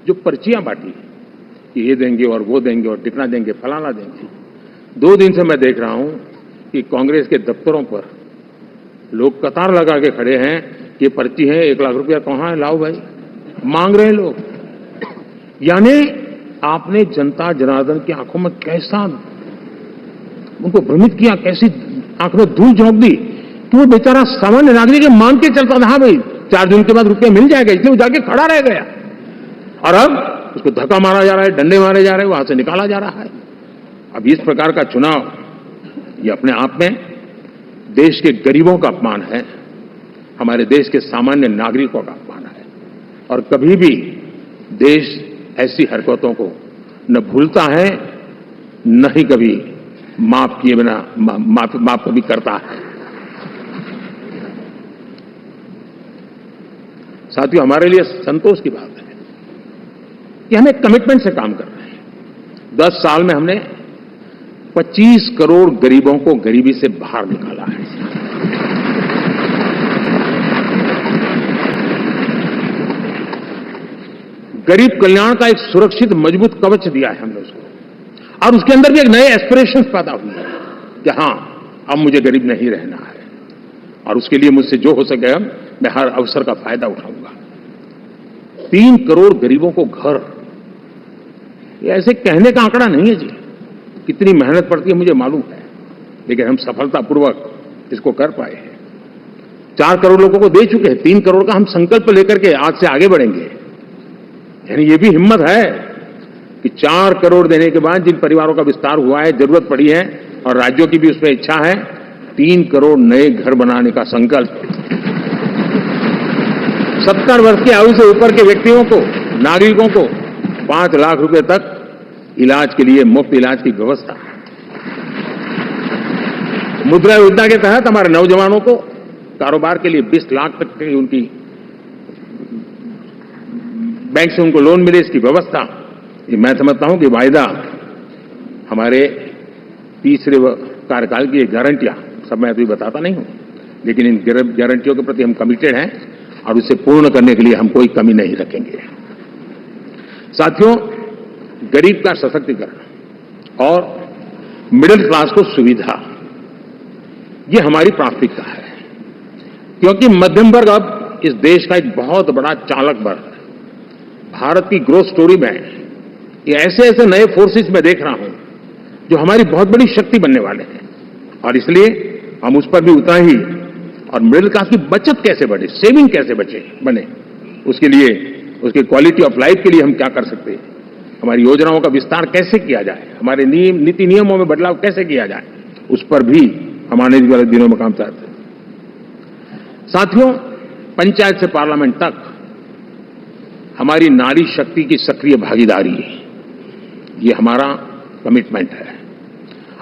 जो पर्चियां बांटी कि ये देंगे और वो देंगे और टिकना देंगे, फलाना देंगे। 2 दिन से मैं देख रहा हूं कि कांग्रेस के दफ्तरों पर लोग कतार लगा के खड़े हैं कि पर्ची है, 1 लाख रुपया कहां है, लाओ भाई, मांग रहे हैं लोग। यानी आपने जनता जनार्दन की आंखों में कैसा उनको भ्रमित किया, कैसी आंख में धूल झोंक दी कि वो बेचारा सामान्य नागरिक मान के चलता था, हाँ भाई 4 जून के बाद रुपया मिल जाएगा, इसलिए वो जाके खड़ा रह गया। और अब उसको धक्का मारा जा रहा है, डंडे मारे जा रहे हैं, वहां से निकाला जा रहा है। अब इस प्रकार का चुनाव ये अपने आप में देश के गरीबों का अपमान है, हमारे देश के सामान्य नागरिकों का अपमान है। और कभी भी देश ऐसी हरकतों को न भूलता है, न ही कभी माफ किए बिना माफ कभी करता है। साथियों, हमारे लिए संतोष की बात है कि हम एक कमिटमेंट से काम कर रहे हैं। 10 साल में हमने 25 करोड़ गरीबों को गरीबी से बाहर निकाला है। गरीब कल्याण का एक सुरक्षित मजबूत कवच दिया है हमने उसको, और उसके अंदर भी एक नए एस्पिरेशंस पैदा हुए हैं कि हां, अब मुझे गरीब नहीं रहना है, और उसके लिए मुझसे जो हो सके मैं हर अवसर का फायदा उठाऊंगा। 3 करोड़ गरीबों को घर, ये ऐसे कहने का आंकड़ा नहीं है जी, कितनी मेहनत पड़ती है मुझे मालूम है, लेकिन हम सफलतापूर्वक इसको कर पाए हैं। 4 करोड़ लोगों को दे चुके हैं, 3 करोड़ का हम संकल्प लेकर के आज से आगे बढ़ेंगे। यानी ये भी हिम्मत है कि 4 करोड़ देने के बाद जिन परिवारों का विस्तार हुआ है, जरूरत पड़ी है, और राज्यों की भी उसमें इच्छा है, 3 करोड़ नए घर बनाने का संकल्प। 70 वर्ष की आयु से ऊपर के व्यक्तियों को, नागरिकों को 5 लाख रुपए तक इलाज के लिए मुफ्त इलाज की व्यवस्था। मुद्रा योजना के तहत हमारे नौजवानों को कारोबार के लिए 20 लाख तक की उनकी बैंक से उनको लोन मिले, इसकी व्यवस्था। ये मैं समझता हूं कि वायदा हमारे तीसरे कार्यकाल की गारंटियां, सब मैं अभी बताता नहीं हूं, लेकिन इन गारंटियों के प्रति हम कमिटेड हैं और उसे पूर्ण करने के लिए हम कोई कमी नहीं रखेंगे। साथियों, गरीब का सशक्तिकरण और मिडिल क्लास को सुविधा, ये हमारी प्राथमिकता है, क्योंकि मध्यम वर्ग अब इस देश का एक बहुत बड़ा चालक वर्ग है। भारत की ग्रोथ स्टोरी में ये ऐसे ऐसे नए फोर्सेस में देख रहा हूं जो हमारी बहुत बड़ी शक्ति बनने वाले हैं, और इसलिए हम उस पर भी उतना ही, और मिडिल क्लास की बचत कैसे बढ़े, सेविंग कैसे बने, उसके लिए, उसकी क्वालिटी ऑफ लाइफ के लिए हम क्या कर सकते हैं, हमारी योजनाओं का विस्तार कैसे किया जाए, हमारे नीति नियमों में बदलाव कैसे किया जाए, उस पर भी हम आने वाले दिनों में काम चाहते हैं। साथियों, पंचायत से पार्लियामेंट तक हमारी नारी शक्ति की सक्रिय भागीदारी, ये हमारा कमिटमेंट है।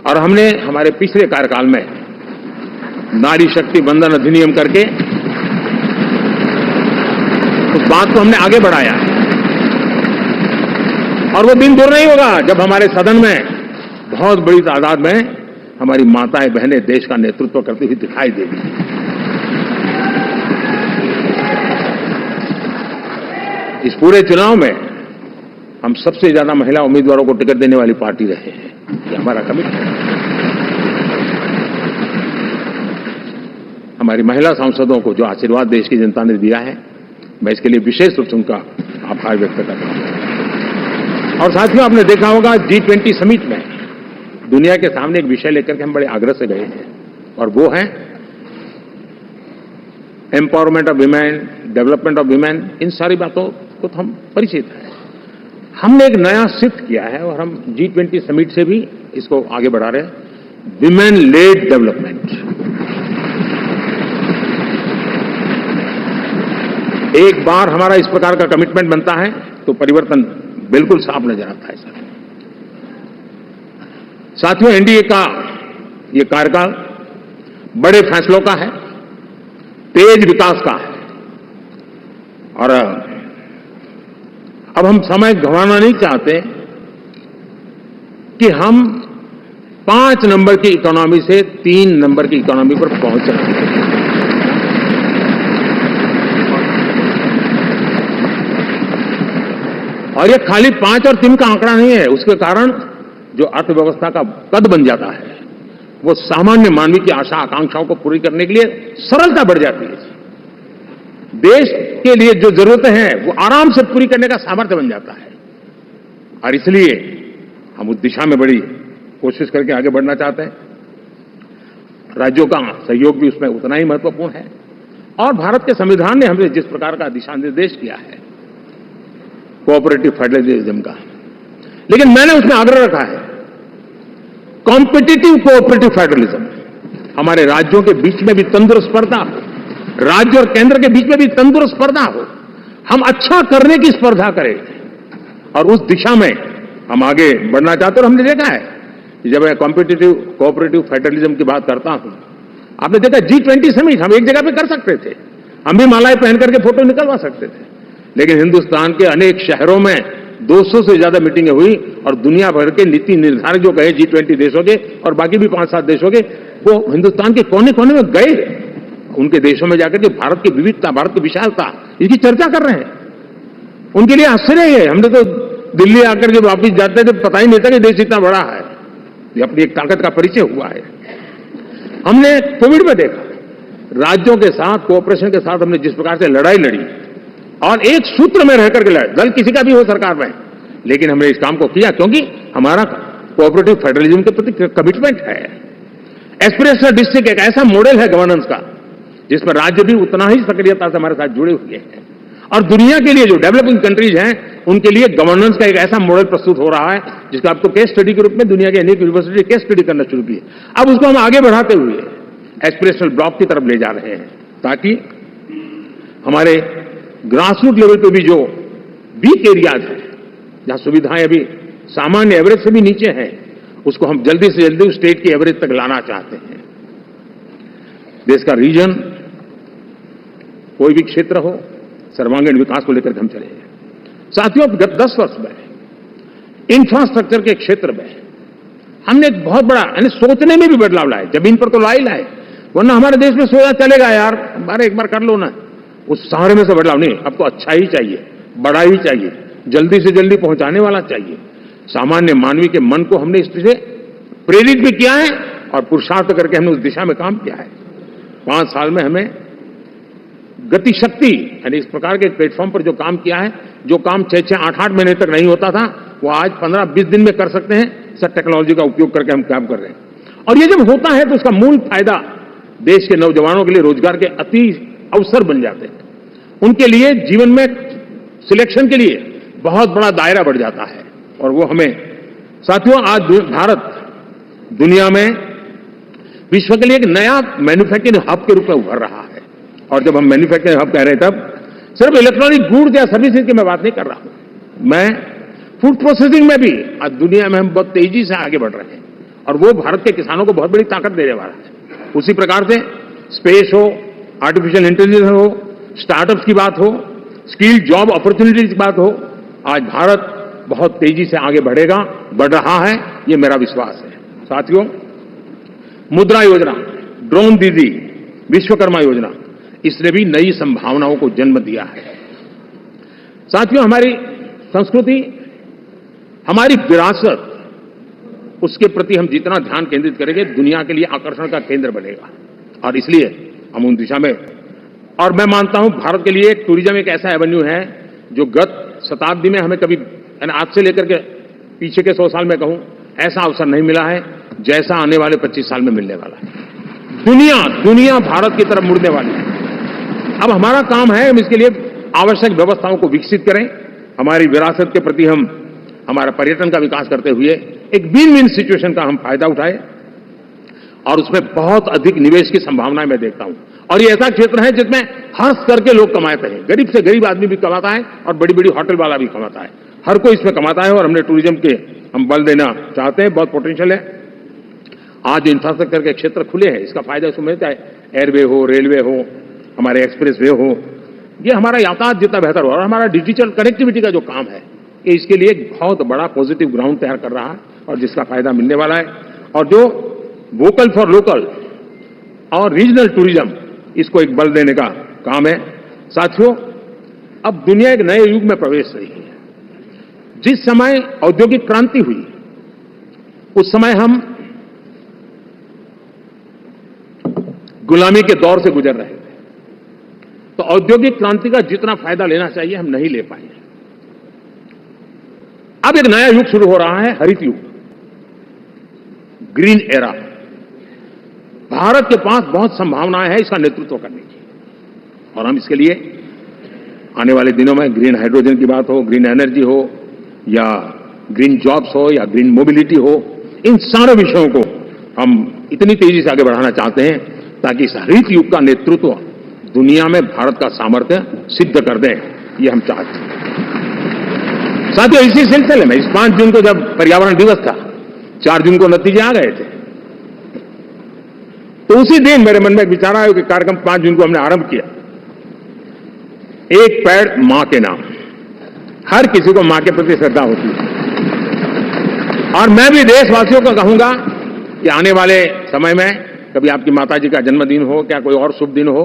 और हमने हमारे पिछले कार्यकाल में नारी शक्ति बंधन अधिनियम करके उस बात को हमने आगे बढ़ाया, और वो दिन दूर नहीं होगा जब हमारे सदन में बहुत बड़ी तादाद में हमारी माताएं बहनें देश का नेतृत्व करती हुई दिखाई देगी। इस पूरे चुनाव में हम सबसे ज्यादा महिला उम्मीदवारों को टिकट देने वाली पार्टी रहे हैं, ये हमारा कमिटमेंट है। हमारी महिला सांसदों को जो आशीर्वाद देश की जनता ने दिया है, मैं इसके लिए विशेष रूप से उनका आभार व्यक्त करता हूं। और साथियों, आपने देखा होगा G20 समिट में दुनिया के सामने एक विषय लेकर के हम बड़े आग्रह से गए हैं, और वो है empowerment of women, development of women. इन सारी बातों को तो हम परिचित हैं। हमने एक नया शिफ्ट किया है और हम G20 समिट से भी इसको आगे बढ़ा रहे हैं, विमेन लेड डेवलपमेंट। एक बार हमारा इस प्रकार का कमिटमेंट बनता है तो परिवर्तन बिल्कुल साफ नजर आता है। साथियों, एनडीए का ये कार्यकाल बड़े फैसलों का है, तेज विकास का है, और अब हम समय गंवाना नहीं चाहते कि हम 5 नंबर की इकोनॉमी से 3 नंबर की इकोनॉमी पर पहुंच रहे हैं। और ये खाली 5 और 3 का आंकड़ा नहीं है। उसके कारण जो अर्थव्यवस्था का कद बन जाता है, वो सामान्य मानवी की आशा आकांक्षाओं को पूरी करने के लिए सरलता बढ़ जाती है। देश के लिए जो जरूरतें हैं वो आराम से पूरी करने का सामर्थ्य बन जाता है। और इसलिए हम उस दिशा में बड़ी कोशिश करके आगे बढ़ना चाहते हैं। राज्यों का सहयोग भी उसमें उतना ही महत्वपूर्ण है। और भारत के संविधान ने हमें जिस प्रकार का दिशा निर्देश किया है कोऑपरेटिव फेडरलिज्म का, लेकिन मैंने उसमें आग्रह रखा है कॉम्पिटिटिव कोऑपरेटिव फेडरलिज्म। हमारे राज्यों के बीच में भी तंदुरुस्त स्पर्धा हो, राज्य और केंद्र के बीच में भी तंदुरुस्त स्पर्धा हो, हम अच्छा करने की स्पर्धा करें, और उस दिशा में हम आगे बढ़ना चाहते हैं। और हमने देखा है कि जब मैं कॉम्पिटिटिव कोऑपरेटिव फेडरलिज्म की बात करता हूं, आपने देखा G20 समिट हम एक जगह पे कर सकते थे, हम भी मालाएं पहन करके फोटो निकलवा सकते थे, लेकिन हिंदुस्तान के अनेक शहरों में 200 से ज्यादा मीटिंगें हुई, और दुनिया भर के नीति निर्धारक जो कहे G20 देशों के और बाकी भी 5-7 देशों के, वो हिंदुस्तान के कोने कोने में गए, उनके देशों में जाकर के भारत की विविधता, भारत की विशालता, इसकी चर्चा कर रहे हैं। उनके लिए आश्चर्य है। हमने तो दिल्ली आकर जब वापिस जाते थे पता ही नहीं था कि देश इतना बड़ा है। ये अपनी एक ताकत का परिचय हुआ है। हमने कोविड में देखा, राज्यों के साथ कोऑपरेशन के साथ हमने जिस प्रकार से लड़ाई लड़ी, और एक सूत्र में रहकर के लड़े, दल किसी का भी हो सरकार में, लेकिन हमने इस काम को किया क्योंकि हमारा कोऑपरेटिव फेडरलिज्म के प्रति कमिटमेंट है। एस्पिरेशनल डिस्ट्रिक्ट एक ऐसा मॉडल है गवर्नेंस का जिसमें राज्य भी उतना ही सक्रियता से हमारे साथ जुड़े हुए हैं, और दुनिया के लिए जो डेवलपिंग कंट्रीज हैं उनके लिए गवर्नेंस का एक ऐसा मॉडल प्रस्तुत हो रहा है जिसका आपको केस स्टडी के रूप में दुनिया के अनेक यूनिवर्सिटी केस स्टडी करना शुरू की है। अब उसको हम आगे बढ़ाते हुए एस्पिरेशनल ब्लॉक की तरफ ले जा रहे हैं, ताकि हमारे ग्रासरूट लेवल पे भी जो वीक एरियाज हैं, जहां सुविधाएं अभी सामान्य एवरेज से भी नीचे हैं, उसको हम जल्दी से जल्दी उस स्टेट की एवरेज तक लाना चाहते हैं। देश का रीजन, कोई भी क्षेत्र हो, सर्वांगीण विकास को लेकर हम चले हैं। साथियों, गत 10 वर्ष में इंफ्रास्ट्रक्चर के क्षेत्र में हमने एक बहुत बड़ा, यानी सोचने में भी बदलाव लाए। जमीन पर तो लाए, वरना हमारे देश में सोचा चलेगा यार, हमारे एक बार कर लो ना, उस सारे में से बदलाव नहीं। आपको अच्छा ही चाहिए, बड़ा ही चाहिए, जल्दी से जल्दी पहुंचाने वाला चाहिए। सामान्य मानवी के मन को हमने इससे प्रेरित भी किया है और पुरुषार्थ करके हमने उस दिशा में काम किया है। 5 साल में हमें गति शक्ति, यानी इस प्रकार के प्लेटफॉर्म पर जो काम किया है, जो काम 6-6, 8-8 महीने तक नहीं होता था, वो आज 15-20 दिन में कर सकते हैं। सर, टेक्नोलॉजी का उपयोग करके हम काम कर रहे हैं। और ये जब होता है तो उसका मूल फायदा देश के नौजवानों के लिए रोजगार के अति अवसर बन जाते हैं। उनके लिए जीवन में सिलेक्शन के लिए बहुत बड़ा दायरा बढ़ जाता है, और वो हमें, साथियों, आज भारत दुनिया में विश्व के लिए एक नया मैन्युफैक्चरिंग हब के रूप में उभर रहा है। और जब हम मैन्युफैक्चरिंग हब कह रहे हैं, तब सिर्फ इलेक्ट्रॉनिक गुड्स या सर्विसेज की मैं बात नहीं कर रहा हूं। मैं फूड प्रोसेसिंग में भी आज दुनिया में हम बहुत तेजी से आगे बढ़ रहे हैं, और वो भारत के किसानों को बहुत बड़ी ताकत देने वाला है। उसी प्रकार से स्पेस हो, आर्टिफिशियल इंटेलिजेंस हो, स्टार्टअप्स की बात हो, स्किल जॉब अपॉर्चुनिटीज की बात हो, आज भारत बहुत तेजी से आगे बढ़ेगा, बढ़ रहा है, ये मेरा विश्वास है। साथियों, मुद्रा योजना, ड्रोन दीदी, विश्वकर्मा योजना, इसने भी नई संभावनाओं को जन्म दिया है। साथियों, हमारी संस्कृति, हमारी विरासत, उसके प्रति हम जितना ध्यान केंद्रित करेंगे, दुनिया के लिए आकर्षण का केंद्र बनेगा। और इसलिए हम उन दिशा में, और मैं मानता हूं भारत के लिए टूरिज्म एक ऐसा एवेन्यू है जो गत शताब्दी में हमें कभी यानी आज से लेकर के पीछे के 100 साल में कहूं, ऐसा अवसर नहीं मिला है जैसा आने वाले 25 साल में मिलने वाला है। दुनिया भारत की तरफ मुड़ने वाली है। अब हमारा काम है हम इसके लिए आवश्यक व्यवस्थाओं को विकसित करें, हमारी विरासत के प्रति हम हमारा पर्यटन का विकास करते हुए एक विन विन सिचुएशन का हम फायदा उठाएं और उसमें बहुत अधिक निवेश की संभावनाएं मैं देखता हूं। और ये ऐसा क्षेत्र है जिसमें हर स्तर के लोग कमाते हैं, गरीब से गरीब आदमी भी कमाता है और बड़ी बड़ी होटल वाला भी कमाता है, हर कोई इसमें कमाता है और हमने टूरिज्म के हम बल देना चाहते हैं, बहुत पोटेंशियल है। आज इंफ्रास्ट्रक्चर के क्षेत्र खुले हैं, इसका फायदा इसको मिलता है, एयरवे हो, रेलवे हो, हमारे एक्सप्रेस वे हो, ये हमारा यातायात जितना बेहतर हो और हमारा डिजिटल कनेक्टिविटी का जो काम है ये इसके लिए एक बहुत बड़ा पॉजिटिव ग्राउंड तैयार कर रहा है और जिसका फायदा मिलने वाला है। और जो वोकल फॉर लोकल और रीजनल टूरिज्म, इसको एक बल देने का काम है। साथियों, अब दुनिया एक नए युग में प्रवेश रही है। जिस समय औद्योगिक क्रांति हुई उस समय हम गुलामी के दौर से गुजर रहे थे, तो औद्योगिक क्रांति का जितना फायदा लेना चाहिए हम नहीं ले पाए। अब एक नया युग शुरू हो रहा है, हरित युग, ग्रीन एरा। भारत के पास बहुत संभावनाएं हैं इसका नेतृत्व करने की और हम इसके लिए आने वाले दिनों में ग्रीन हाइड्रोजन की बात हो, ग्रीन एनर्जी हो या ग्रीन जॉब्स हो या ग्रीन मोबिलिटी हो, इन सारे विषयों को हम इतनी तेजी से आगे बढ़ाना चाहते हैं ताकि इस हरित युग का नेतृत्व दुनिया में भारत का सामर्थ्य सिद्ध कर दें, ये हम चाहते हैं। साथियों, इसी सिलसिले में इस 5 जून को जब पर्यावरण दिवस था, 4 जून को नतीजे आ गए थे, तो उसी दिन मेरे मन में एक विचार आया कि कार्यक्रम 5 जून को हमने आरंभ किया, एक पेड़ मां के नाम। हर किसी को मां के प्रति श्रद्धा होती है और मैं भी देशवासियों को कहूंगा कि आने वाले समय में कभी आपकी माताजी का जन्मदिन हो, क्या कोई और शुभ दिन हो,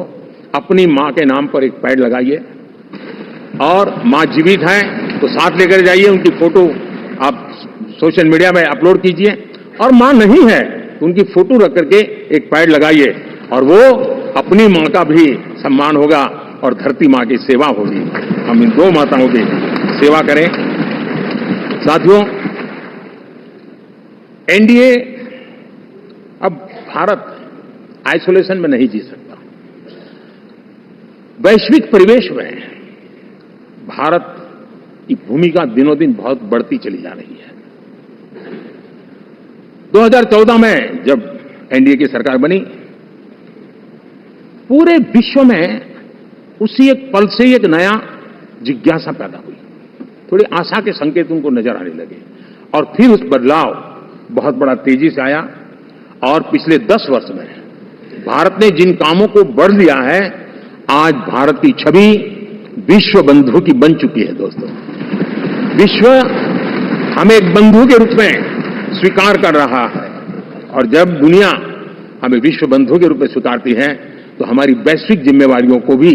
अपनी मां के नाम पर एक पेड़ लगाइए और मां जीवित हैं तो साथ लेकर जाइए, उनकी फोटो आप सोशल मीडिया में अपलोड कीजिए और मां नहीं है तो उनकी फोटो रख करके एक पेड़ लगाइए और वो अपनी मां का भी सम्मान होगा और धरती मां की सेवा होगी। हम इन 2 माताओं की सेवा करें। साथियों, एनडीए, अब भारत आइसोलेशन में नहीं जी सकता। वैश्विक परिवेश में भारत की भूमिका दिनों दिन बहुत बढ़ती चली जा रही है। 2014 में जब एनडीए की सरकार बनी, पूरे विश्व में उसी एक पल से एक नया जिज्ञासा पैदा हुई, थोड़ी आशा के संकेत उनको नजर आने लगे और फिर उस बदलाव बहुत बड़ा तेजी से आया और पिछले 10 वर्ष में भारत ने जिन कामों को बढ़ दिया है, आज भारत की छवि विश्व बंधु की बन चुकी है। दोस्तों, विश्व हमें एक बंधु के रूप में स्वीकार कर रहा है और जब दुनिया हमें विश्व बंधु के रूप में स्वीकारती है तो हमारी वैश्विक जिम्मेवारियों को भी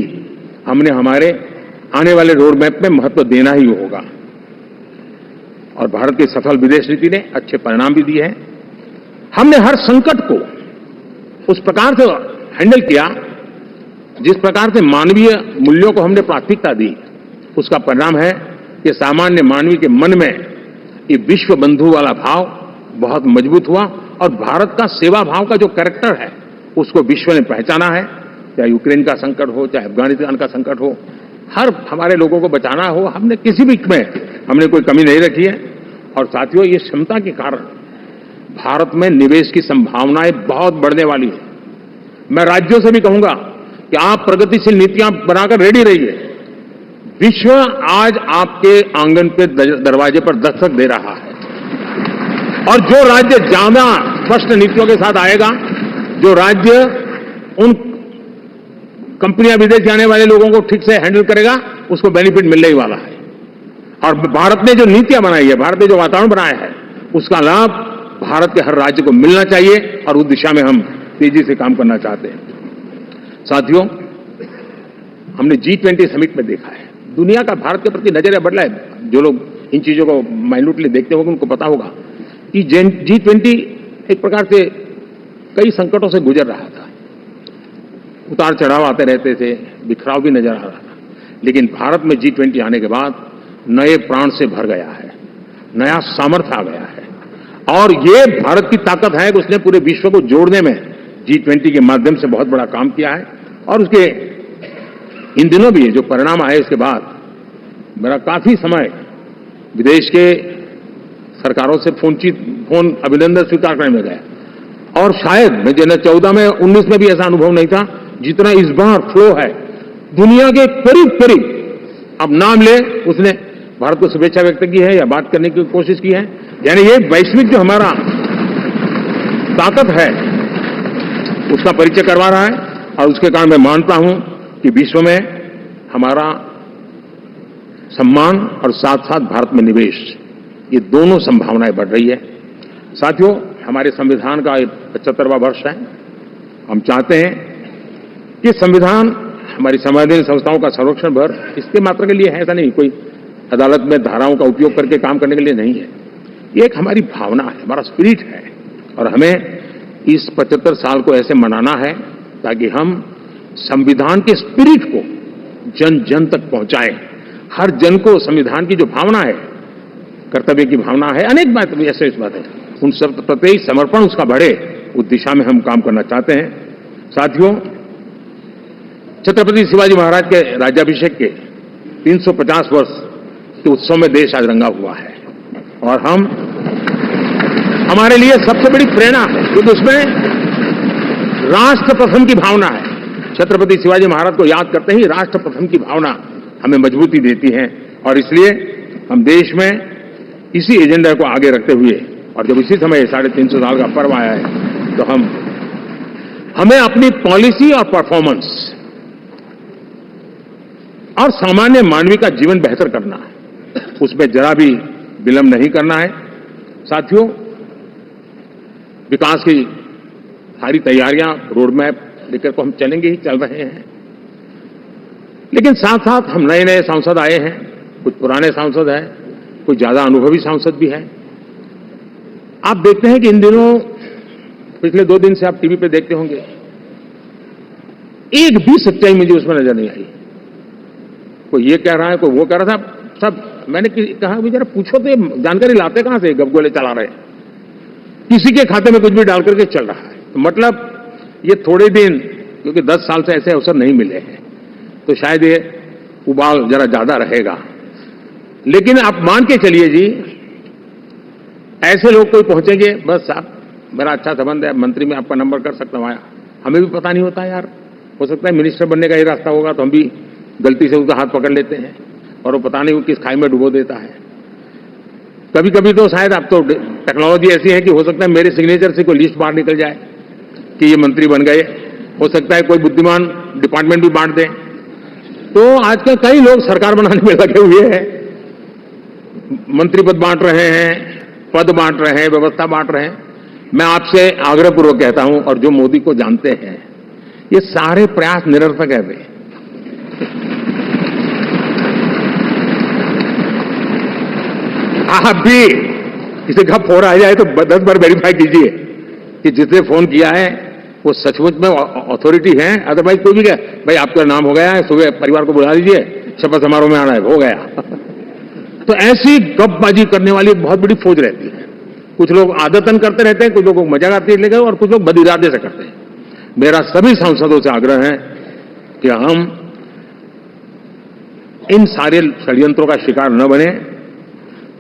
हमने हमारे आने वाले रोड मैप में महत्व देना ही होगा। और भारत की सफल विदेश नीति ने अच्छे परिणाम भी दिए हैं। हमने हर संकट को उस प्रकार से हैंडल किया जिस प्रकार से मानवीय मूल्यों को हमने प्राथमिकता दी, उसका परिणाम है कि सामान्य मानवीय के मन में ये विश्व बंधु वाला भाव बहुत मजबूत हुआ और भारत का सेवा भाव का जो कैरेक्टर है उसको विश्व ने पहचाना है। चाहे यूक्रेन का संकट हो, चाहे अफगानिस्तान का संकट हो, हर हमारे लोगों को बचाना हो, हमने किसी भी में हमने कोई कमी नहीं रखी है। और साथियों, ये क्षमता के कारण भारत में निवेश की संभावनाएं बहुत बढ़ने वाली है। मैं राज्यों से भी कहूंगा कि आप प्रगतिशील नीतियां बनाकर रेडी रहिए। विश्व आज आपके आंगन पे दरवाजे पर दस्तक दे रहा है और जो राज्य ज्यादा स्पष्ट नीतियों के साथ आएगा, जो राज्य उन कंपनियां विदेश जाने वाले लोगों को ठीक से हैंडल करेगा, उसको बेनिफिट मिलने ही वाला है। और भारत ने जो नीतियां बनाई है, भारत ने जो वातावरण बनाया है, उसका लाभ भारत के हर राज्य को मिलना चाहिए और उस दिशा में हम तेजी से काम करना चाहते हैं। साथियों, हमने G20 समिट में देखा है, दुनिया का भारत के प्रति नजरिया बदला है। जो लोग इन चीजों को माइन्यूटली देखते होंगे उनको पता होगा कि G20 एक प्रकार से कई संकटों से गुजर रहा था, उतार चढ़ाव आते रहते थे, बिखराव भी नजर आ रहा था, लेकिन भारत में G20 आने के बाद नए प्राण से भर गया है। नया सामर्थ्य आ गया है। और ये भारत की ताकत है कि उसने पूरे विश्व को जोड़ने में G20 के माध्यम से बहुत बड़ा काम किया है। और उसके इन दिनों भी जो परिणाम आए इसके बाद मेरा काफी समय विदेश के सरकारों से फोन अभिनंदन स्वीकार करने में गया। और शायद मैं 2014 में 19 में भी ऐसा अनुभव नहीं था जितना इस बार फ्लो है। दुनिया के करीब करीब, अब नाम ले, उसने भारत को शुभेच्छा व्यक्त की है या बात करने की कोशिश की है। यानी ये वैश्विक जो हमारा ताकत है उसका परिचय करवा रहा है। और उसके कारण मैं मानता हूं कि विश्व में हमारा सम्मान और साथ साथ भारत में निवेश, ये दोनों संभावनाएं बढ़ रही है। साथियों, हमारे संविधान का 75वां वर्ष है। हम चाहते हैं कि संविधान हमारी संवैधानिक संस्थाओं का संरक्षण भर इसके मात्र के लिए है, ऐसा नहीं, कोई अदालत में धाराओं का उपयोग करके काम करने के लिए नहीं है। ये एक हमारी भावना है, हमारा स्पिरिट है। और हमें इस 75 साल को ऐसे मनाना है ताकि हम संविधान के स्पिरिट को जन जन तक पहुंचाएं। हर जन को संविधान की जो भावना है, कर्तव्य की भावना है, अनेक बात ऐसे इस बात है, उन सब प्रति समर्पण उसका बढ़े, उस दिशा में हम काम करना चाहते हैं। साथियों, छत्रपति शिवाजी महाराज के राज्याभिषेक के 350 वर्ष के उत्सव में देश आज रंगा हुआ है। और हमारे लिए सबसे बड़ी प्रेरणा है क्योंकि उसमें राष्ट्र प्रथम की भावना है। छत्रपति शिवाजी महाराज को याद करते ही राष्ट्र प्रथम की भावना हमें मजबूती देती है। और इसलिए हम देश में इसी एजेंडा को आगे रखते हुए, और जब इसी समय 350 साल का पर्व आया है, तो हमें अपनी पॉलिसी और परफॉर्मेंस और सामान्य मानवीय का जीवन बेहतर करना है, उसमें जरा भी विलंब नहीं करना है। साथियों, विकास की सारी तैयारियां, रोड मैप लेकर को हम चलेंगे ही, चल रहे हैं। लेकिन साथ साथ हम नए नए सांसद आए हैं, कुछ पुराने सांसद हैं, कुछ ज्यादा अनुभवी सांसद भी हैं। आप देखते हैं कि इन दिनों, पिछले 2 दिन से आप टीवी पे देखते होंगे, एक भी सच्चाई मुझे उसमें नजर नहीं आई। कोई ये कह रहा है, कोई वो कह रहा था, सब मैंने कहा भी जरा पूछो तो जानकारी लाते कहां से, गपगोले चला रहे, किसी के खाते में कुछ भी डाल करके चल रहा है। तो मतलब ये थोड़े दिन, क्योंकि 10 साल से ऐसे अवसर नहीं मिले हैं, तो शायद ये उबाल जरा ज्यादा रहेगा। लेकिन आप मान के चलिए जी, ऐसे लोग कोई पहुंचेंगे, बस साहब मेरा अच्छा संबंध है, मंत्री में आपका नंबर कर सकता हूं, आया, हमें भी पता नहीं होता यार, हो सकता है मिनिस्टर बनने का ही रास्ता होगा तो हम भी गलती से उसका हाथ पकड़ लेते हैं और वो पता नहीं वो किस खाई में डुबो देता है। कभी कभी तो शायद अब तो टेक्नोलॉजी ऐसी है कि हो सकता है मेरे सिग्नेचर से कोई लिस्ट बाहर निकल जाए कि ये मंत्री बन गए, हो सकता है कोई बुद्धिमान डिपार्टमेंट भी बांट दे। तो आजकल कई लोग सरकार बनाने में लगे हुए हैं, मंत्री पद बांट रहे हैं, पद बांट रहे हैं, व्यवस्था बांट रहे हैं। मैं आपसे आग्रहपूर्वक कहता हूं, और जो मोदी को जानते हैं, ये सारे प्रयास निरर्थक है। वे आप भी किसी का फोन आ जाए तो 10 बार वेरीफाई कीजिए कि जिसने फोन किया है वो सचमुच में अथॉरिटी है। अदरवाइज कोई भी कहे भाई आपका नाम हो गया है, सुबह परिवार को बुला लीजिए, शपथ समारोह में आना है, हो गया। तो ऐसी गपबाजी करने वाली बहुत बड़ी फौज रहती है। कुछ लोग आदतन करते रहते हैं, कुछ लोगों को मजाक आती है, और कुछ लोग बदिरादे से करते हैं। मेरा सभी सांसदों से आग्रह है कि हम इन सारे षड्यंत्रों का शिकार न बने।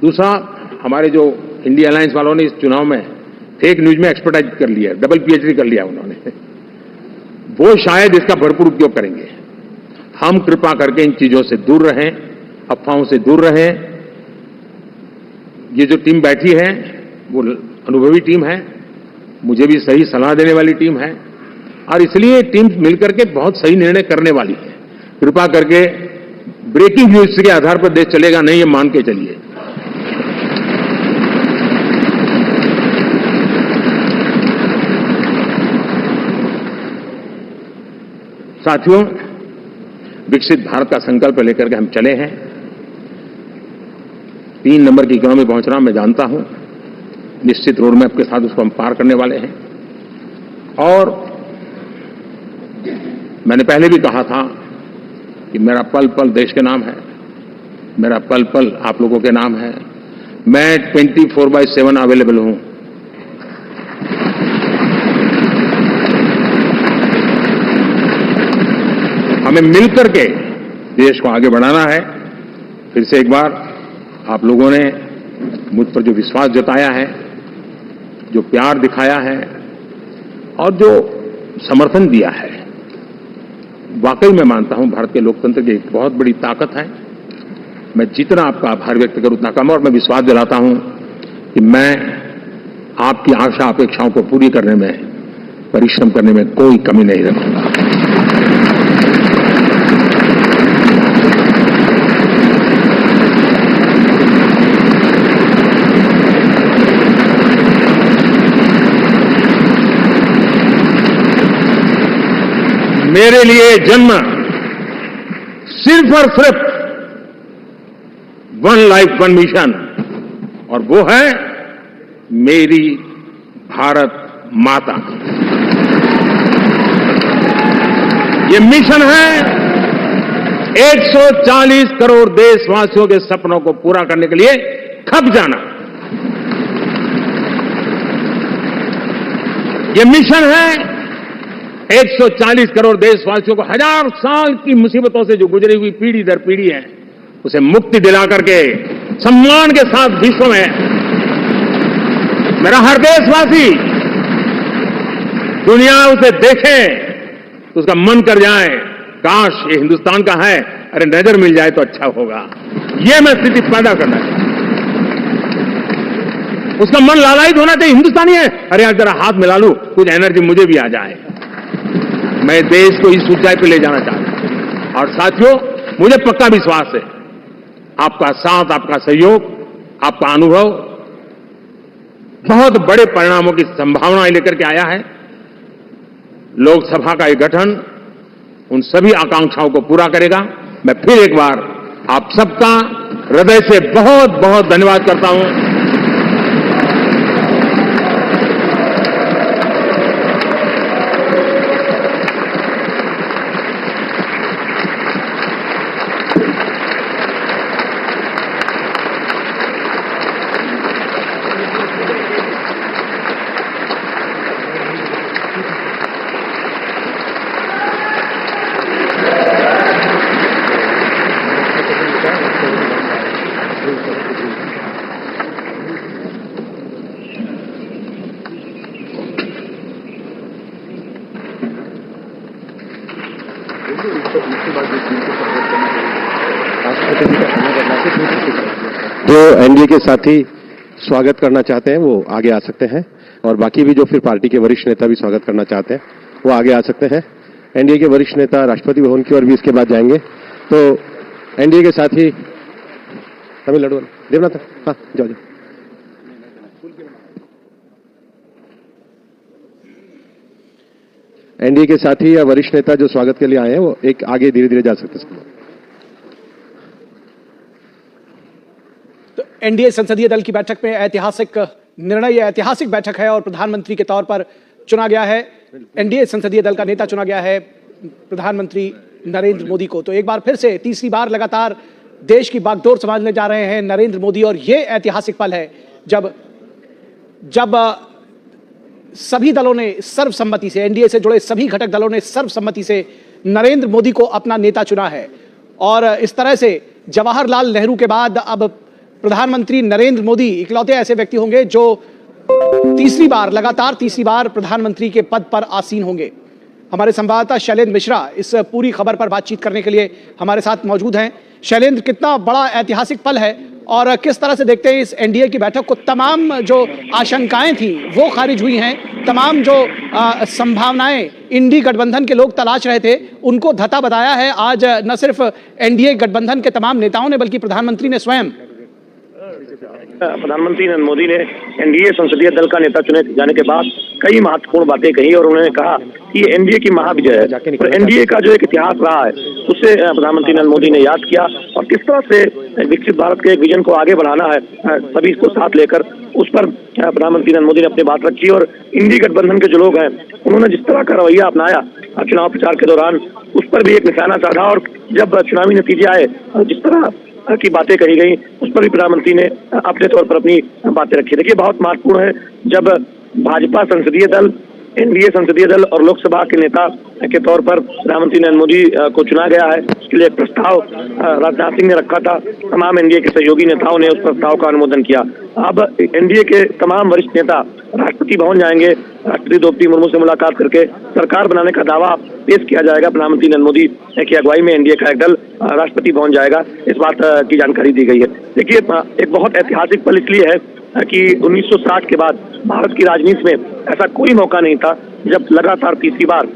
दूसरा, हमारे जो इंडिया अलायंस वालों ने इस चुनाव में फेक न्यूज में एक्सपर्टाइज कर लिया, डबल PhD कर लिया उन्होंने, वो शायद इसका भरपूर उपयोग करेंगे। हम कृपा करके इन चीजों से दूर रहें, अफवाहों से दूर रहें। ये जो टीम बैठी है वो अनुभवी टीम है, मुझे भी सही सलाह देने वाली टीम है, और इसलिए टीम मिलकर के बहुत सही निर्णय करने वाली है। कृपा करके ब्रेकिंग न्यूज के आधार पर देश चलेगा नहीं, ये मान के चलिए। साथियों, विकसित भारत का संकल्प लेकर के हम चले हैं। 3 नंबर की इकोनॉमी पहुंच रहा, मैं जानता हूं, निश्चित रोड मैप के साथ उसको हम पार करने वाले हैं। और मैंने पहले भी कहा था कि मेरा पल पल देश के नाम है, मेरा पल पल आप लोगों के नाम है, मैं 24/7 अवेलेबल हूं। हमें मिलकर के देश को आगे बढ़ाना है। फिर से एक बार आप लोगों ने मुझ पर जो विश्वास जताया है, जो प्यार दिखाया है और जो समर्थन दिया है, वाकई मैं मानता हूं भारत के लोकतंत्र की एक बहुत बड़ी ताकत है। मैं जितना आपका आभार व्यक्त करूं उतना कम, और मैं विश्वास दिलाता हूं कि मैं आपकी आशा अपेक्षाओं को पूरी करने में, परिश्रम करने में कोई कमी नहीं रखूंगा। मेरे लिए जन्म सिर्फ और सिर्फ वन लाइफ वन मिशन, और वो है मेरी भारत माता। ये मिशन है 140 करोड़ देशवासियों के सपनों को पूरा करने के लिए खप जाना। ये मिशन है 140 करोड़ देशवासियों को हजार साल की मुसीबतों से जो गुजरी हुई पीढ़ी दर पीढ़ी है, उसे मुक्ति दिला करके सम्मान के साथ विश्व में मेरा हर देशवासी दुनिया उसे देखे तो उसका मन कर जाए, काश ये हिंदुस्तान का है, अरे नजर मिल जाए तो अच्छा होगा। ये मैं स्थिति पैदा करना चाहता हूं। उसका मन लालायित होना चाहिए, हिंदुस्तानी है, अरे यार जरा हाथ मिला लूं, कुछ एनर्जी मुझे भी आ जाए। मैं देश को इस ऊंचाई पर ले जाना चाहता हूं। और साथियों, मुझे पक्का विश्वास है आपका साथ, आपका सहयोग, आपका अनुभव बहुत बड़े परिणामों की संभावनाएं लेकर के आया है। लोकसभा का ये गठन उन सभी आकांक्षाओं को पूरा करेगा। मैं फिर एक बार आप सबका हृदय से बहुत बहुत धन्यवाद करता हूं। जो एनडीए के साथी स्वागत करना चाहते हैं वो आगे आ सकते हैं, और बाकी भी जो फिर पार्टी के वरिष्ठ नेता भी स्वागत करना चाहते हैं वो आगे आ सकते हैं। एनडीए के वरिष्ठ नेता राष्ट्रपति भवन की ओर भी इसके बाद जाएंगे। तो एनडीए के साथी तमिलनाडु देवनाथ, हाँ जाओ जाओ। एनडीए के साथी या वरिष्ठ नेता जो स्वागत के लिए आए हैं वो एक आगे धीरे धीरे जा सकते हैं। तो एनडीए संसदीय दल की बैठक में ऐतिहासिक निर्णय, ऐतिहासिक बैठक है और प्रधानमंत्री के तौर पर चुना गया है, एनडीए संसदीय दल का नेता चुना गया है प्रधानमंत्री नरेंद्र मोदी को। तो एक बार फिर से तीसरी बार लगातार देश की बागडोर संभालने जा रहे हैं नरेंद्र मोदी, और ये ऐतिहासिक पल है जब सभी दलों ने सर्वसम्मति से, एनडीए से जुड़े सभी घटक दलों ने सर्वसम्मति से नरेंद्र मोदी को अपना नेता चुना है। और इस तरह से जवाहरलाल नेहरू के बाद अब प्रधानमंत्री नरेंद्र मोदी इकलौते ऐसे व्यक्ति होंगे जो लगातार तीसरी बार प्रधानमंत्री के पद पर आसीन होंगे। हमारे संवाददाता शैलेंद्र मिश्रा इस पूरी खबर पर बातचीत करने के लिए हमारे साथ मौजूद हैं। शैलेंद्र, कितना बड़ा ऐतिहासिक पल है और किस तरह से देखते हैं इस एनडीए की बैठक को? तमाम जो आशंकाएं थी वो खारिज हुई हैं, तमाम जो संभावनाएं इंडी गठबंधन के लोग तलाश रहे थे उनको धता बताया है आज न सिर्फ एनडीए गठबंधन के तमाम नेताओं ने बल्कि प्रधानमंत्री ने स्वयं। प्रधानमंत्री नरेंद्र मोदी ने एनडीए संसदीय दल का नेता चुने जाने के बाद कई महत्वपूर्ण बातें कही और उन्होंने कहा कि ये एनडीए की महाविजय है। और एनडीए का जो एक इतिहास रहा है उससे प्रधानमंत्री नरेंद्र मोदी ने याद किया और किस तरह से विकसित भारत के एक विजन को आगे बढ़ाना है सभी को साथ लेकर, उस पर प्रधानमंत्री नरेंद्र मोदी ने अपनी बात रखी। और इंडी गठबंधन के जो लोग हैं उन्होंने जिस तरह का रवैया अपनाया चुनाव प्रचार के दौरान, उस पर भी एक निशाना साधा। और जब चुनावी नतीजे आए, जिस तरह की बातें कही गई, उस पर भी प्रधानमंत्री ने अपने तौर पर अपनी बातें रखी। देखिए, बहुत महत्वपूर्ण है जब भाजपा संसदीय दल, एनडीए संसदीय दल और लोकसभा के नेता के तौर पर प्रधानमंत्री नरेंद्र मोदी को चुना गया है। उसके लिए एक प्रस्ताव राजनाथ सिंह ने रखा था, तमाम एनडीए के सहयोगी नेताओं ने उस प्रस्ताव का अनुमोदन किया। अब एनडीए के तमाम वरिष्ठ नेता राष्ट्रपति भवन जाएंगे, राष्ट्रपति द्रौपदी मुर्मू से मुलाकात करके सरकार बनाने का दावा पेश किया जाएगा। प्रधानमंत्री नरेंद्र मोदी की अगुवाई में एनडीए का एक दल राष्ट्रपति भवन जाएगा, इस बात की जानकारी दी गई है। देखिए, एक बहुत ऐतिहासिक पल इसलिए है कि 1960 के बाद भारत की राजनीति में ऐसा कोई मौका नहीं था जब लगातार तीसरी बार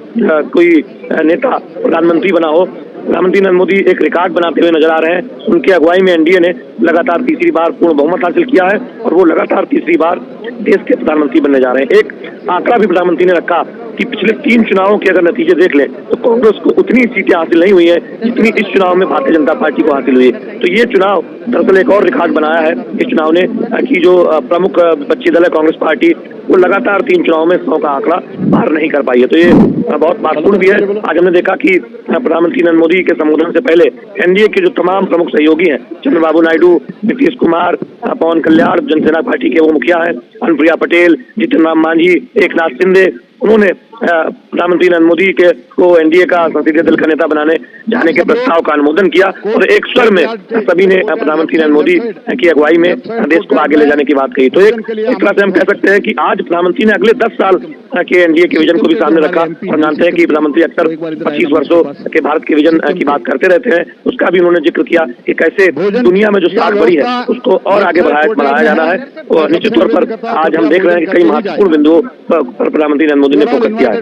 कोई नेता प्रधानमंत्री बना हो। प्रधानमंत्री नरेंद्र मोदी एक रिकॉर्ड बनाते हुए नजर आ रहे हैं। उनकी अगुवाई में एनडीए ने लगातार तीसरी बार पूर्ण बहुमत हासिल किया है और वो लगातार तीसरी बार देश के प्रधानमंत्री बनने जा रहे हैं। एक आंकड़ा भी प्रधानमंत्री ने रखा कि पिछले 3 चुनावों के अगर नतीजे देख लें तो कांग्रेस को उतनी सीटें हासिल नहीं हुई है जितनी इस चुनाव में भारतीय जनता पार्टी को हासिल हुई है। तो ये चुनाव दरअसल एक और रिकॉर्ड बनाया है इस चुनाव ने कि जो प्रमुख विपक्षी दल है कांग्रेस पार्टी, वो लगातार 3 चुनाव में 100 का आंकड़ा पार नहीं कर पाई है। तो ये बहुत महत्वपूर्ण भी है। आज हमने देखा कि प्रधानमंत्री नरेंद्र मोदी के संबोधन से पहले एनडीए के जो तमाम प्रमुख सहयोगी हैं, चंद्रबाबू नायडू, नीतीश कुमार, पवन कल्याण, जनसेना पार्टी के वो मुखिया हैं, अनुप्रिया पटेल, जीतन राम मांझी, एकनाथ शिंदे, उन्होंने प्रधानमंत्री नरेंद्र मोदी को एनडीए का संसदीय दल का नेता बनाने जाने के प्रस्ताव का अनुमोदन किया और एक स्वर में सभी ने प्रधानमंत्री नरेंद्र मोदी की अगुवाई में देश को आगे ले जाने की बात कही। तो एक तरह से हम कह सकते हैं कि आज प्रधानमंत्री ने अगले 10 साल के एनडीए के विजन को भी सामने रखा। हम जानते हैं कि प्रधानमंत्री अक्सर 25 वर्षों के भारत के विजन की बात करते रहते हैं, उसका भी उन्होंने जिक्र किया कि कैसे दुनिया में जो साख बढ़ी है उसको और आगे बढ़ाया जाना है। और निश्चित तौर पर आज हम देख रहे हैं कि कई महत्वपूर्ण बिंदुओं पर प्रधानमंत्री नरेंद्र मोदी ने फोकस किया है।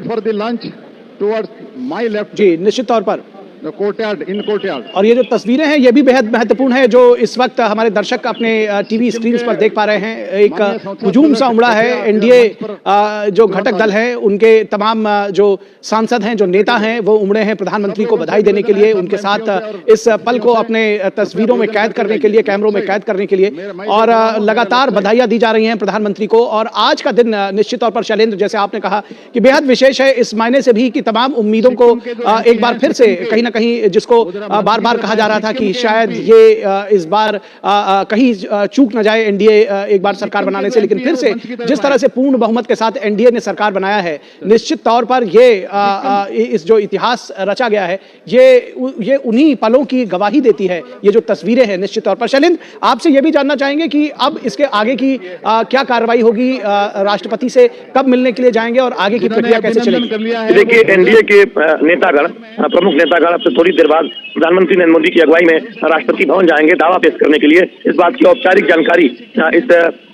जी, निश्चित तौर पर इन कोर्टयार्ड। और ये जो तस्वीरें हैं ये भी बेहद महत्वपूर्ण है जो इस वक्त हमारे दर्शक अपने टीवी स्क्रीन पर देख पा रहे हैं। एक हुजूम सा उमड़ा है। एनडीए जो घटक दल है उनके तमाम जो सांसद हैं, जो नेता हैं, वो उमड़े हैं प्रधानमंत्री को बधाई देने के लिए, उनके साथ इस पल को अपने तस्वीरों में कैद करने के लिए, कैमरों में कैद करने के लिए, और लगातार बधाइयां दी जा रही हैं प्रधानमंत्री को। और आज का दिन निश्चित तौर पर शैलेंद्र, जैसे आपने कहा कि बेहद विशेष है इस मायने से भी कि तमाम उम्मीदों को एक बार फिर से कहीं ना कहीं, जिसको बार बार कहा जा रहा था कि शायद ये इस बार कहीं चूक न जाए एनडीए एक बार सरकार बनाने से, लेकिन फिर से जिस तरह से पूर्ण बहुमत के साथ एनडीए ने सरकार बनाया है, निश्चित तौर पर ये इस जो इतिहास रचा गया है ये उन्हीं पलों की गवाही देती है। ये जो तस्वीरें हैं निश्चित तौर पर। शैलेंद्र, आपसे ये भी जानना चाहेंगे कि अब इसके आगे की क्या कार्रवाई होगी, राष्ट्रपति से कब मिलने के लिए जाएंगे और आगे की प्रक्रिया कैसे चलेगी? देखिए, एनडीए के नेतागण, प्रमुख नेतागण अब से थोड़ी देर बाद प्रधानमंत्री नरेंद्र मोदी की अगुवाई में राष्ट्रपति भवन जाएंगे दावा पेश करने के लिए। इस बात की औपचारिक जानकारी इस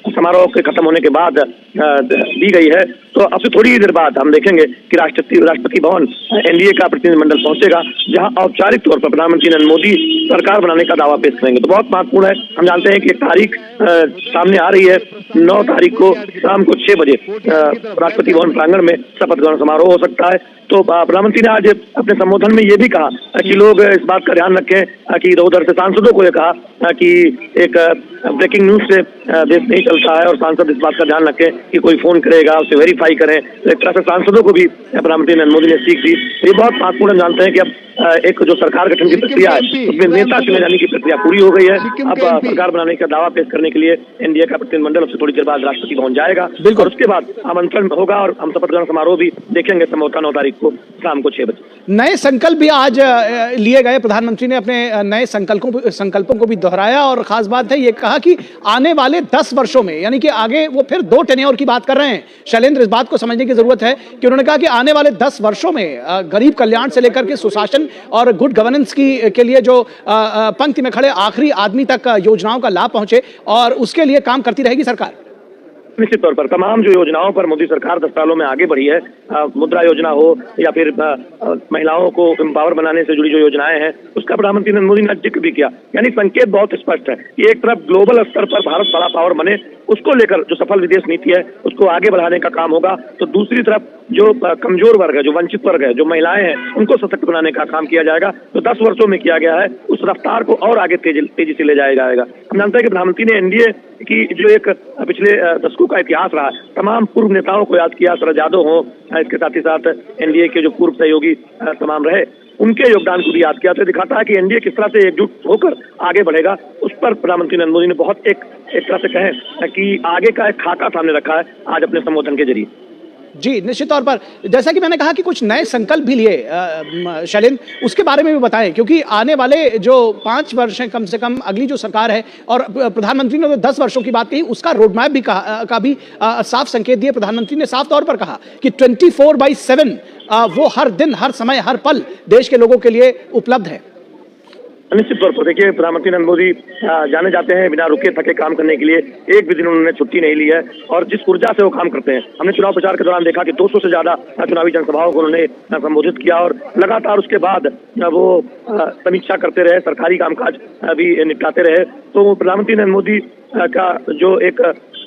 समारोह के खत्म होने के बाद दी गई है। तो अब से थोड़ी देर बाद हम देखेंगे कि राष्ट्रपति भवन एनडीए का प्रतिनिधिमंडल पहुंचेगा, जहां औपचारिक तौर पर प्रधानमंत्री नरेंद्र मोदी सरकार बनाने का दावा पेश करेंगे। तो बहुत महत्वपूर्ण है। हम जानते हैं कि एक तारीख सामने आ रही है, 9 तारीख को शाम को 6 बजे राष्ट्रपति भवन प्रांगण में शपथ ग्रहण समारोह हो सकता है। तो प्रधानमंत्री ने आज अपने संबोधन में ये भी कहा कि लोग इस बात का ध्यान रखें कि इधर उधर से सांसदों को ये कहा कि एक ब्रेकिंग न्यूज से देश नहीं चलता है और सांसद इस बात का ध्यान रखें कि कोई फोन करेगा उसे वेरीफाई करें। तो एक तरह से सांसदों को भी प्रधानमंत्री नरेंद्र मोदी ने सीख दी। ये बहुत महत्वपूर्ण जानते हैं कि अब एक जो सरकार गठन की प्रक्रिया है उसमें नेता चुने जाने की प्रक्रिया पूरी हो गई है। अब सरकार बनाने का दावा पेश करने के लिए एनडीए का प्रतिनिधिमंडल अब से थोड़ी देर बाद राष्ट्रपति भवन जाएगा और उसके बाद आमंत्रण होगा और हम शपथ ग्रहण समारोह भी देखेंगे संभवतः 9 तारीख को शाम को 6 बजे। नए संकल्प भी आज लिए गए। प्रधानमंत्री ने अपने नए संकल्पों को भी दोहराया और खास बात है ये कहा कि आने वाले 10 वर्षों में, यानी कि आगे वो फिर 2 टेन्योर की बात कर रहे हैं। शैलेंद्र, इस बात को समझने की जरूरत है कि उन्होंने कहा कि आने वाले 10 वर्षों में गरीब कल्याण से लेकर के सुशासन और गुड गवर्नेंस के लिए जो पंक्ति में खड़े आखिरी आदमी तक योजनाओं का लाभ पहुंचे और उसके लिए काम करती रहेगी सरकार। निश्चित तौर पर तमाम जो योजनाओं पर मोदी सरकार 10 सालों में आगे बढ़ी है, मुद्रा योजना हो या फिर महिलाओं को एम्पावर बनाने से जुड़ी जो योजनाएं हैं, उसका प्रधानमंत्री नरेंद्र मोदी ने जिक्र भी किया। यानी संकेत बहुत स्पष्ट है कि एक तरफ ग्लोबल स्तर पर भारत बड़ा पावर बने, उसको लेकर जो सफल विदेश नीति है उसको आगे बढ़ाने का काम होगा, तो दूसरी तरफ जो कमजोर वर्ग है, जो वंचित वर्ग है, जो महिलाएं हैं, उनको सशक्त बनाने का काम किया जाएगा। तो 10 वर्षों में किया गया है, उस रफ्तार को और आगे तेजी से ले जाया जाएगा। हम जानते हैं कि प्रधानमंत्री ने एनडीए की जो एक पिछले दशकों का इतिहास रहा, तमाम पूर्व नेताओं को याद किया, शरद यादव हो, इसके साथ ही साथ एनडीए के जो पूर्व सहयोगी तमाम रहे, उनके योगदान को भी याद किया। तो दिखाता है कि एनडीए किस तरह से एकजुट होकर आगे बढ़ेगा। उस पर प्रधानमंत्री नरेंद्र मोदी ने बहुत एक तरह से कहें कि आगे का एक खाका सामने रखा है आज अपने संबोधन के जरिए। जी, निश्चित तौर पर जैसा कि मैंने कहा कि कुछ नए संकल्प भी लिए शैलेंद्र, उसके बारे में भी बताएं, क्योंकि आने वाले जो 5 वर्ष हैं कम से कम अगली जो सरकार है, और प्रधानमंत्री ने तो 10 वर्षों की बात कही, उसका रोड मैप भी का भी साफ संकेत दिए। प्रधानमंत्री ने साफ तौर पर कहा कि 24/7 वो हर दिन, हर समय, हर पल देश के लोगों के लिए उपलब्ध है। निश्चित तौर पर देखिए, प्रधानमंत्री नरेंद्र मोदी जाने जाते हैं बिना रुके थके काम करने के लिए। एक भी दिन उन्होंने छुट्टी नहीं ली है और जिस ऊर्जा से वो काम करते हैं, हमने चुनाव प्रचार के दौरान देखा कि 200 से ज्यादा चुनावी जनसभाओं को उन्होंने संबोधित किया और लगातार उसके बाद वो समीक्षा करते रहे, सरकारी कामकाज भी निपटाते रहे। तो प्रधानमंत्री नरेंद्र मोदी का जो एक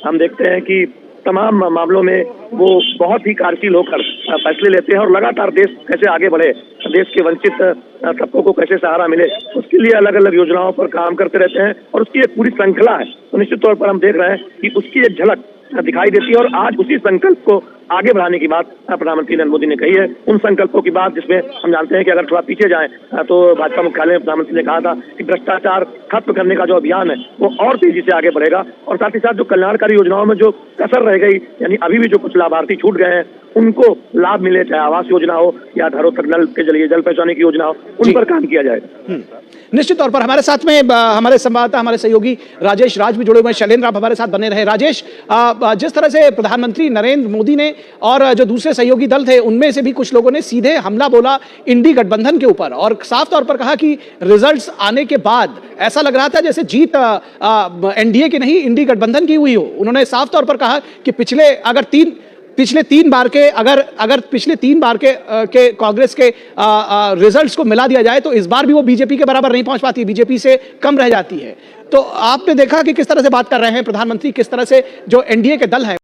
हम देखते हैं कि तमाम मामलों में वो बहुत ही कार्यशील होकर फैसले लेते हैं और लगातार देश कैसे आगे बढ़े, देश के वंचित तबकों को कैसे सहारा मिले, उसके लिए अलग अलग योजनाओं पर काम करते रहते हैं और उसकी एक पूरी श्रृंखला है। तो निश्चित तौर पर हम देख रहे हैं कि उसकी एक झलक दिखाई देती है और आज उसी संकल्प को आगे बढ़ाने की बात प्रधानमंत्री नरेंद्र मोदी ने कही है। उन संकल्पों की बात जिसमें हम जानते हैं कि अगर थोड़ा पीछे जाएं तो भाजपा मुख्यालय में प्रधानमंत्री ने कहा था कि भ्रष्टाचार खत्म करने का जो अभियान है वो और तेजी से आगे बढ़ेगा और साथ ही साथ जो कल्याणकारी योजनाओं में जो कसर रह गई, यानी अभी भी जो कुछ लाभार्थी छूट गए हैं उनको लाभ मिले, चाहे आवास योजना हो या घरों तक नल के जरिए जल पहुंचाने की योजना हो, उन पर काम किया जाएगा। निश्चित तौर पर हमारे साथ में हमारे संवाददाता, हमारे सहयोगी राजेश राज भी जुड़े हुए हैं। शैलेंद्र, आप हमारे साथ बने रहे। राजेश, जिस तरह से प्रधानमंत्री नरेंद्र मोदी ने और जो दूसरे सहयोगी दल थे उनमें से भी कुछ लोगों ने सीधे हमला बोला इंडी गठबंधन के ऊपर और साफ तौर पर कहा कि रिजल्ट्स आने के बाद ऐसा लग रहा था जैसे जीत एनडीए की नहीं, इंडी गठबंधन की हुई हो। उन्होंने साफ तौर पर कहा कि पिछले तीन बार के कांग्रेस के रिजल्ट्स को मिला दिया जाए तो इस बार भी वो बीजेपी के बराबर नहीं पहुंच पाती, बीजेपी से कम रह जाती है। तो आपने देखा कि किस तरह से बात कर रहे हैं प्रधानमंत्री, किस तरह से जो एनडीए के दल है